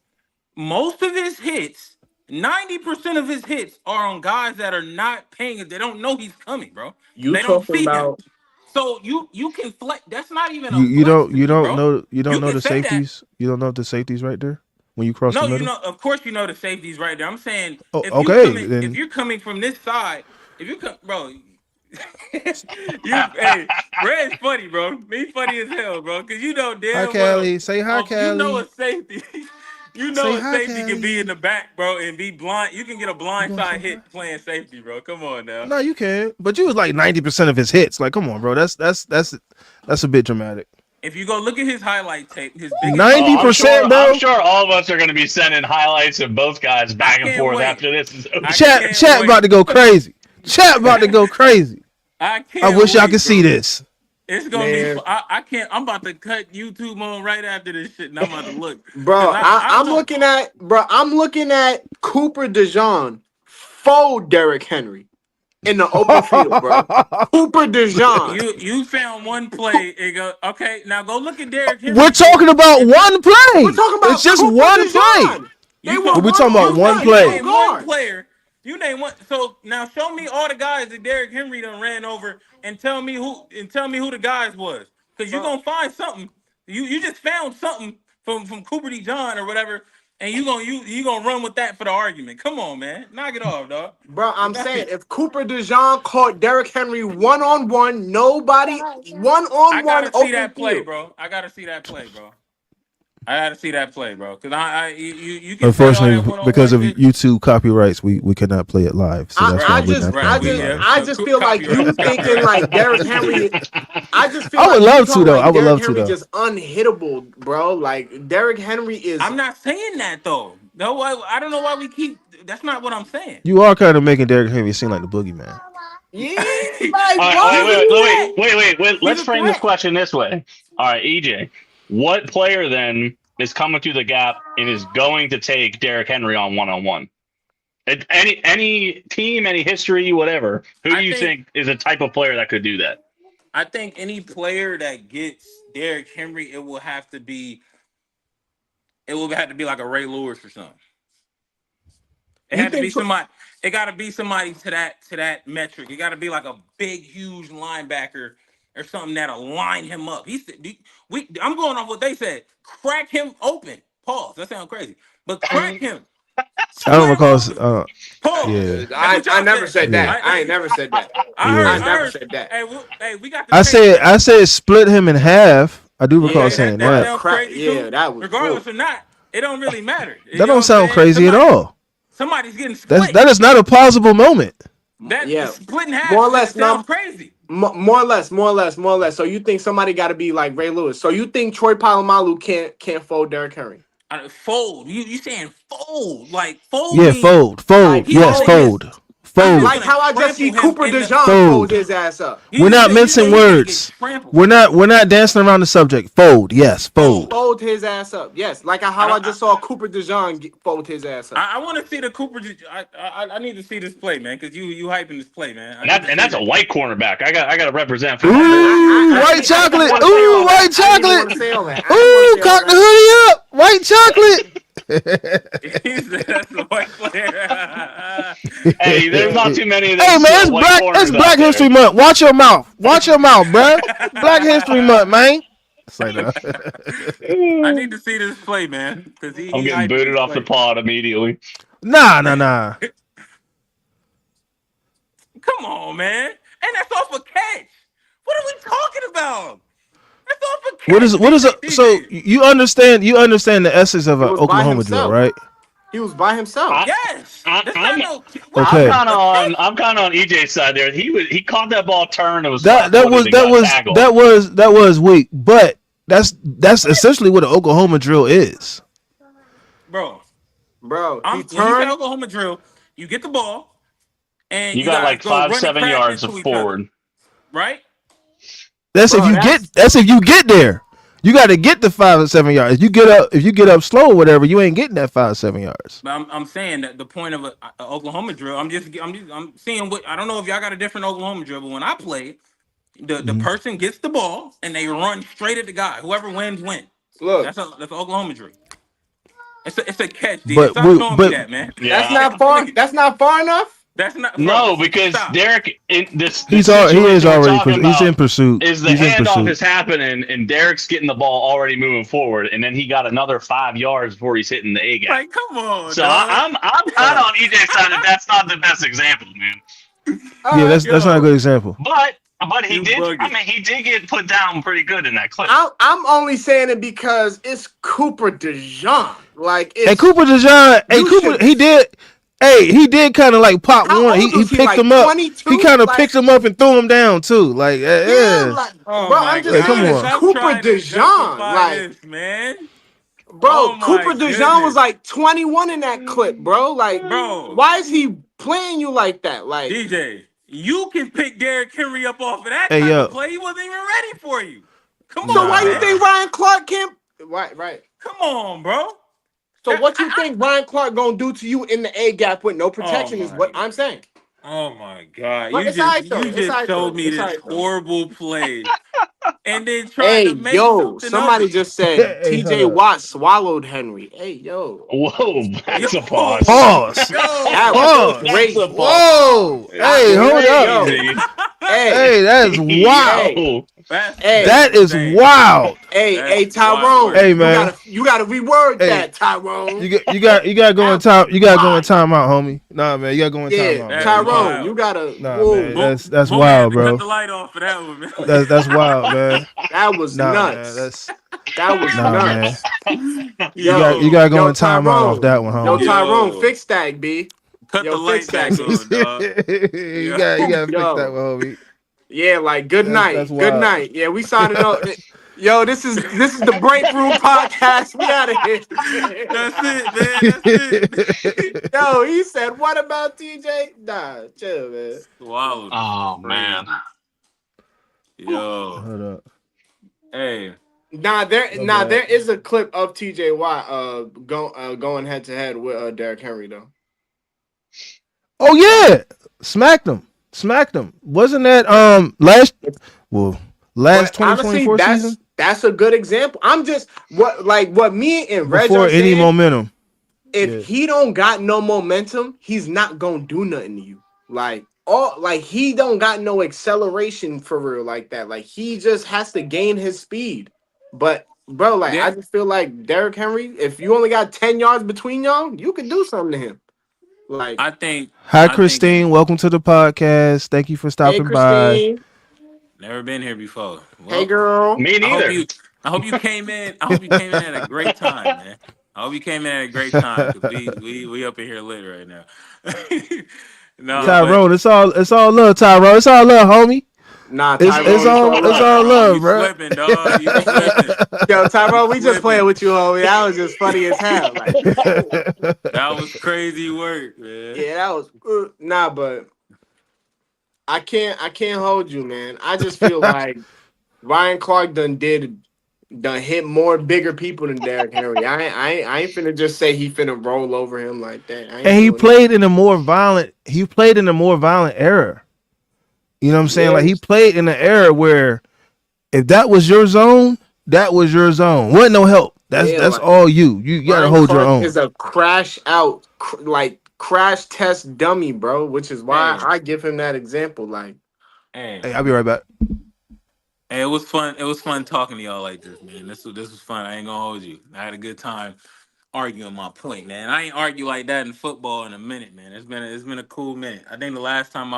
Most of his hits, 90% of his hits are on guys that are not paying. They don't know he's coming, bro. You They don't talking see him. about So you can flex. That's not even You a you flex don't to you me, don't bro. know you don't You know can the say that. safeties. You don't know the safeties right there when you cross the No, you middle. know, of course you know the safety's right there. I'm saying Oh, okay, if then you're coming from this side, if you come, bro, hey, Red's funny, bro. Me funny as hell, bro. Cause you know hi damn well, Callie. Say hi, you know Callie. a safety, you Say know a hi, safety can be in Callie. the back, bro, and be blind. You can get a You blind gonna side say hi? hit playing safety, bro. Come on now. No, you can't. But you was like 90% of his hits. Like, come on, bro. That's a bit dramatic. If you go look at his highlight tape, his biggest hit. Oh, Ninety I'm sure. percent, I'm bro. sure all of us are going to be sending highlights of both guys I back and can't forth wait. after this is over. I can't Chat about wait. to go crazy. Chat about to go crazy. I I can't wish y'all could wait, see bro. this. It's gonna be. man, I can't. I'm about to cut YouTube on right after this shit, and I'm about to look because bro? I don't know. I'm looking at Cooper DeJean fold Derrick Henry in the open field, bro. Cooper DeJean. You found one play and go okay. Now go look at Derrick We're Henry tape. talking about If you one We're play. talking It's about just Cooper one play. DeJean. They you were found We're one talking about on one one, you no play. name one guards. player. You name one. So now show me all the guys that Derrick Henry done ran over and tell me who the guys was because you Bro, gonna find something. You just found something from Cooper D. John or whatever, and you gonna run with that for the argument. Come on, man, knock it off, dog. bro, I'm Knock saying it. if Cooper DeJean caught Derrick Henry one on one, nobody one on I one gotta see open that play, field. bro. I gotta see that play, bro. I gotta see that play, bro. Cause you can say all that Unfortunately, one on because one of shit. YouTube copyrights, we cannot play it live. So I, that's Right, why I we're just not right. playing I it just Yeah. live. I just feel like you Copyright, thinking copyright. like Derrick Henry. I just feel I would like you love to talking though. I like would Derrick love to Henry though. just unhittable, bro. Like Derrick Henry is I'm not saying that though. No, I don't know why we keep. That's not what I'm saying. You are kind of making Derrick Henry seem like the boogeyman. yeah, like All right, why He's a would you? threat. He's Let's a frame this threat. question this way. All right, EJ, what player then is coming through the gap and is going to take Derrick Henry on one? Any team, any history, whatever. Who do I you think. think is a type of player that could do that? I think any player that gets Derrick Henry, it will have to be. It will have to be like a Ray Lewis or something. It You had to think be somebody. It got to be somebody to that metric. It got to be like a big, huge linebacker or something that'll line him up. He said, I'm going off what they said. Crack him open. Pause. That sounds crazy, but crack him. I don't Split him recall. open. Pause. Yeah, That's what I y'all never said. said yeah, that. I ain't never said that. I yeah. heard. I I never heard. said that. Hey, we got the tape. I said split him in half. I do recall Okay, Yeah, saying that but that. sounds crack. crazy Yeah, too. that was. Regardless Whoa. or not, it don't really matter. You That know don't what I'm sound saying? crazy at all. Somebody's getting That's split. that is not a plausible moment. That Yeah, split in half more or less. sounds No, crazy. more or less. More or less. More or less. So you think somebody got to be like Ray Lewis? So you think Troy Polamalu can't fold Derrick Henry? Fold. You saying fold? Like fold Yeah, means fold, Like fold. he's Yes, gonna fold get. his fold, He's just fold, like gonna how I just trample see him Cooper in the. DeJean fold fold. his ass up. We're not You mincing say he's gonna get words. trampled. We're not dancing around the subject. Fold. Yes, fold. Fold. Fold his ass up. Yes, like I how I don't. I, just saw Cooper DeJean fold his ass up. I want to see the Cooper. I need to see this play, man, because you hyping this play, man. I And need to see that's a that. white cornerback. I got to represent for I, my boy. Ooh, I, I, white I didn't chocolate. want to say Ooh, all that. white I didn't even want chocolate. to say all that. I didn't want Ooh, to say all cock the that. hoodie up. White chocolate. He said that's a white player. Hey, there's not too many of Hey those man, it's white black. It's corners out Black there. History Month. Watch your mouth. Watch your mouth, bruh. Black History Month, man. It's like I need to see this play, man, because I'm he getting hyping booted this off the play. pod immediately. nah. Come on, man. And that's off a catch. What are we talking about? That's off a catch, What is a, DJ. so DJ. you understand the essence of It an was by Oklahoma drill, himself. right? He was by himself. I, Yes. I That's not I'm no. What I'm Okay. kind of a on catch? EJ's side there. He caught that ball turn and was That flat that footed was and that got was tackled. that was weak, but that's essentially what an Oklahoma drill is. Bro. Bro, he When you say turned. Oklahoma drill, you get the ball and You you got guys like go five, run and seven crash yards of into each other, forward. right? Bro, that's That's if you get there. You got to get the 5 or 7 yards. If you get up slow or whatever, you ain't getting that 5 or 7 yards. But I'm saying that the point of a Oklahoma drill, I'm seeing what I don't know if y'all got a different Oklahoma drill, but when I play, the Mhm. person gets the ball and they run straight at the guy. Whoever wins wins. look. That's an Oklahoma drill. It's a catch, DJ. But Stop we showing me but that, man. That's Yeah. not far. Please. That's not far enough. That's not, bro. No, because Stop. Derek, in this situation we're talking he's in about pursuit. is the He's in handoff pursuit. is happening and Derek's getting the ball already moving forward, and then he got another 5 yards before he's hitting the A gap. Like, come on, So dog. I'm kind of Bro. on EJ's side that that's not the best example, man. All Yeah, right. that's not a Yo, good example. But he you did. I bugging. mean, he did get put down pretty good in that clip. I'm only saying it because it's Cooper DeJean. Like And it's Cooper DeJean, you should. He did kind of like pop How one. old He was he? picked Like him up. He 22. kind of Like picked him up and threw him down too. Like, yeah. yeah. Like Oh bro, my I'm just Like, come saying God. it's on. Stop Cooper trying to DeJean. justify Like this, man. bro, Oh my Cooper DeJean was goodness. like 21 in that clip, bro. Like Bro, why is he playing you like that? Like DJ, you can pick Derrick Henry up off of that Hey, type of yo. play. He wasn't even ready for you. Come so why on, you man. Nah. think Ryan Clark can't? Right. Come on, bro. So what you think Ryan Clark gonna do to you in the A gap with no Oh protection is my what I'm saying. oh my God. But You it's just alright you though. It's just alright though. showed me It's this alright though. horrible play and then tried Hey, to make yo, something of somebody it. just said Hey, hold TJ up. Watt swallowed Henry. Hey, yo. Whoa, Yo, that's a pause. Pause. That yo. was Pause. That's a crazy. pause. Whoa. Hey, hold up. Yo, Crazy. hey, Hey, that's wild. hey, Yo. hey, That's That is insane. wild. That's wild Tyrone. work. Hey, You man. gotta reword Hey, that, Tyrone. you got to go in That time. was You got to go in wild. timeout, homie. Nah, man. You got to go in Yeah, timeout, That's man. You can't. Tyrone, you wild. gotta. Nah, man. Whoa, That's Boom had wild, to cut bro. the light off for that one, man. That's wild, man. that was Nah, man. nuts. That's That was nah, man. nuts. You Yo, got to go Yo, in timeout off Tyrone. that one, Yo, homie. Tyrone, yo, fix that, B. cut the Yo, fix light back that, B. on, dog. You Yo, got to fix that Yo. one, homie. Yeah, like good That's night. Good wild. night. Yeah, we signing up. Yo, this is the Breakroom podcast. We out of here. that's it, man. That's it. Yo, he said, what about TJ? Nah, chill, man. Swallowed him. Oh man. Crazy. Yo, Hold up. hey, My Nah, bad. there is a clip of TJ Watt going head to head with Derrick Henry though. Oh yeah, smacked him. Wasn't that last But 2024 honestly, season that's a good example. I'm just what me and Reg before are any saying. momentum? If Yeah. he don't got no momentum, he's not gonna do nothing to you. Like he don't got no acceleration for real like that. Like he just has to gain his speed. But bro, like I yeah. just feel like Derrick Henry, if you only got 10 yards between y'all, you can do something to him. Like, I think, Hi, I think it's Christine. Welcome to the podcast. Thank you for hey stopping by. Christine, never been here before. hey Well, girl. Me I hope neither. you, I hope you came in. I hope you came in at a great time, man. I hope you came in at a great time because we up in here lit right now. No, Yeah. but Tyrone, it's all love, Tyrone. It's all love, homie. Nah, It's Tyrone, it's all all it's love. all Tyrone, love, you bro. slipping, dog. You slipping. Yo, Tyrone, You we just playing slipping. with you, homie. That was just funny as hell. Like, That was crazy work, man. yeah, that was nah, but I can't hold you, man. I just feel like Ryan Clark done hit more bigger people than Derrick Henry. I ain't finna just say he finna roll over him like that. I ain't And he doing it. played in a more violent. He played in a more violent era. You know what I'm saying? Yeah, Like he played in an era where if that was your zone, that was your zone. Wasn't no help. yeah. That's Like all you. You got to Ryan hold your Clark own. is a crash test dummy, bro. Which is why Hey, I give him that example. Like, hey, Hey, I'll be right back. hey! It was fun. It was fun talking to y'all like this, man. This was fun. I ain't gonna hold you. I had a good time arguing my point, man. I ain't argue like that in football in a minute, man. It's been a cool minute. I think the last time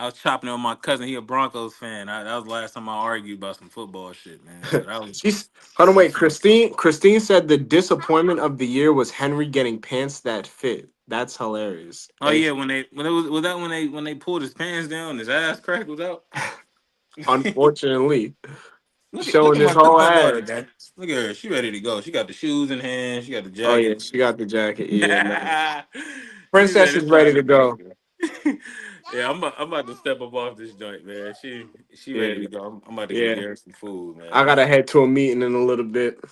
I was chopping it with my cousin. He a Broncos fan. That was the last time I argued about some football shit, man. So that was. She's hold on, wait. Christine said the disappointment of the year was Henry getting pants that fit. That's hilarious. Oh Hey, yeah, when it was that when they pulled his pants down, his ass crack was out. unfortunately, Look showing at his whole my daughter, ass. man. Look at her. She ready to go. She got the shoes in hand. She got the Oh yeah, jacket. she got the jacket. Yeah, man. She said Princess is it's ready time to to go. go. Yeah, I'm about to step up off this joint, man. She Yeah, ready to go. I'm about to go yeah. get her some food, I man. gotta head to a meeting in a little bit.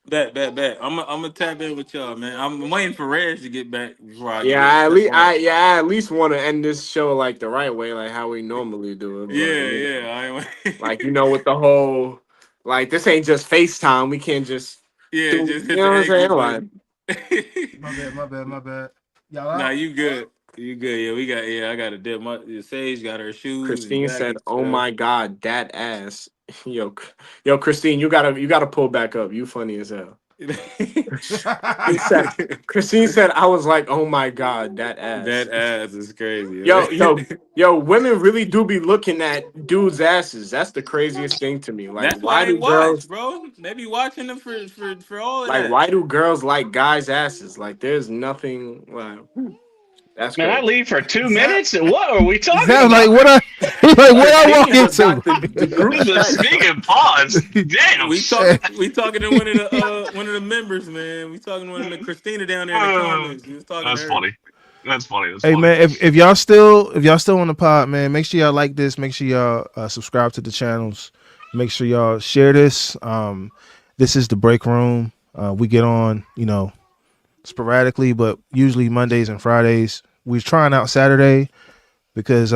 Bet. I'm gonna tap in with y'all, man. I'm waiting for Reg to get back before I Yeah, get I at step least off. I at least want to end this show like the right way, like how we normally do it. But like with the whole like this ain't just FaceTime. We can't just Yeah, do just you hit know the what I'm saying? exit Like button. My bad. Y'all Nah, out? you good. You good. I got a dip. Sage got her shoes and Christine said, jacket "Oh stuff. my God, that ass." Yo, Christine, you gotta pull back up. You funny as hell. He said, Christine said, I was like, oh my God, that ass. That ass is crazy. Yo, Right? yo, yo, women really do be looking at dudes' asses. That's the craziest thing to me. That's why they watch, bro. They be watching them for all of that. why do girls like guys' asses? Like, there's nothing, like, that's Man, I crazy. leave for 2 minutes. Zap, What are we talking Zap, like about? what I walk Christine into? forgot the group The chat. speaking pause. Damn. We talking to one of the members, man. We talking to one of the Christina down there in the comments. We was talking to That's her. funny. That's funny. That's Hey funny. man, if y'all still on the pod, man, make sure y'all like this. Make sure y'all subscribe to the channels. Make sure y'all share this. This is the break room. We get on, sporadically, but usually Mondays and Fridays. We're trying out Saturday because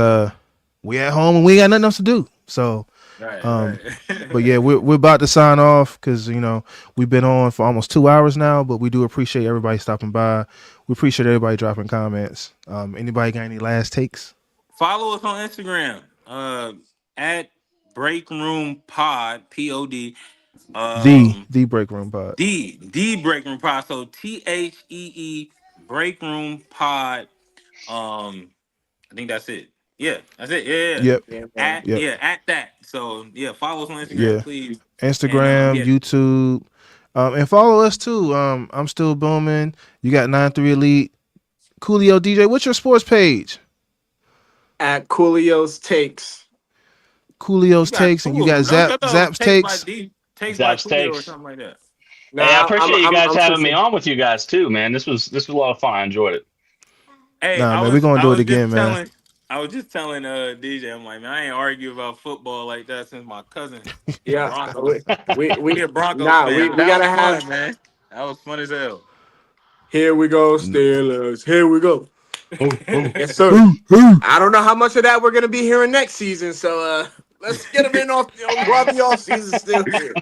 we at home and we ain't got nothing else to do. So, Right. but yeah, we're about to sign off because we've been on for almost 2 hours now. But we do appreciate everybody stopping by. We appreciate everybody dropping comments. Anybody got any last takes? Follow us on Instagram. At Breakroom Pod, POD. The break room pod. The Breakroom Pod. So THEE Breakroom Pod. I think that's it. Yeah, that's it. Yeah. Yep. Yeah, man. At that. So yeah, follow us on Instagram, Yeah. please. And Instagram, YouTube, and follow us too. I'm still booming. You got 9-3 Elite, Coolio DJ. What's your sports page? At Coolio's Takes. you Coolio's got takes, and two you of got them. Don't you thought it was Zap's takes. takes by Zaps Coolio or takes. something like that. Nah, Hey, I appreciate you guys I'm having me switching. on with you guys too, man. This was a lot of fun. I enjoyed it. Hey, Nah, man, we're gonna do it again, man. I was just telling DJ, I'm like, man, I ain't argue about football like that since my cousin Yeah, Broncos. He we a Broncos nah, fan. we That gotta was have. fun, man. That was fun as hell. Here we go, Steelers. Here we go. Oh, oh. Yes, sir. I don't know how much of that we're gonna be hearing next season, so let's get them in off while the off season still here.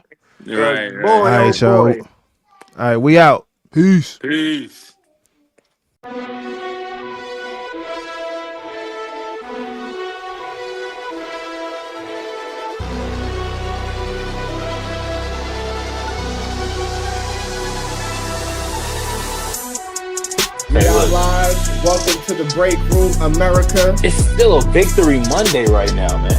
Cause Right. All boy, oh right, y'all. boy. All right, we out. Peace. Peace. We are live. Welcome to the Break Room, America. It's still a victory Monday right now, man.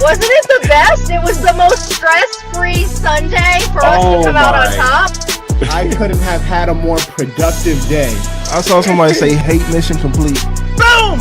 Wasn't it the best? It was the most stress-free Sunday for us to come out on top. I couldn't have had a more productive day. I saw somebody say hate mission complete. Boom!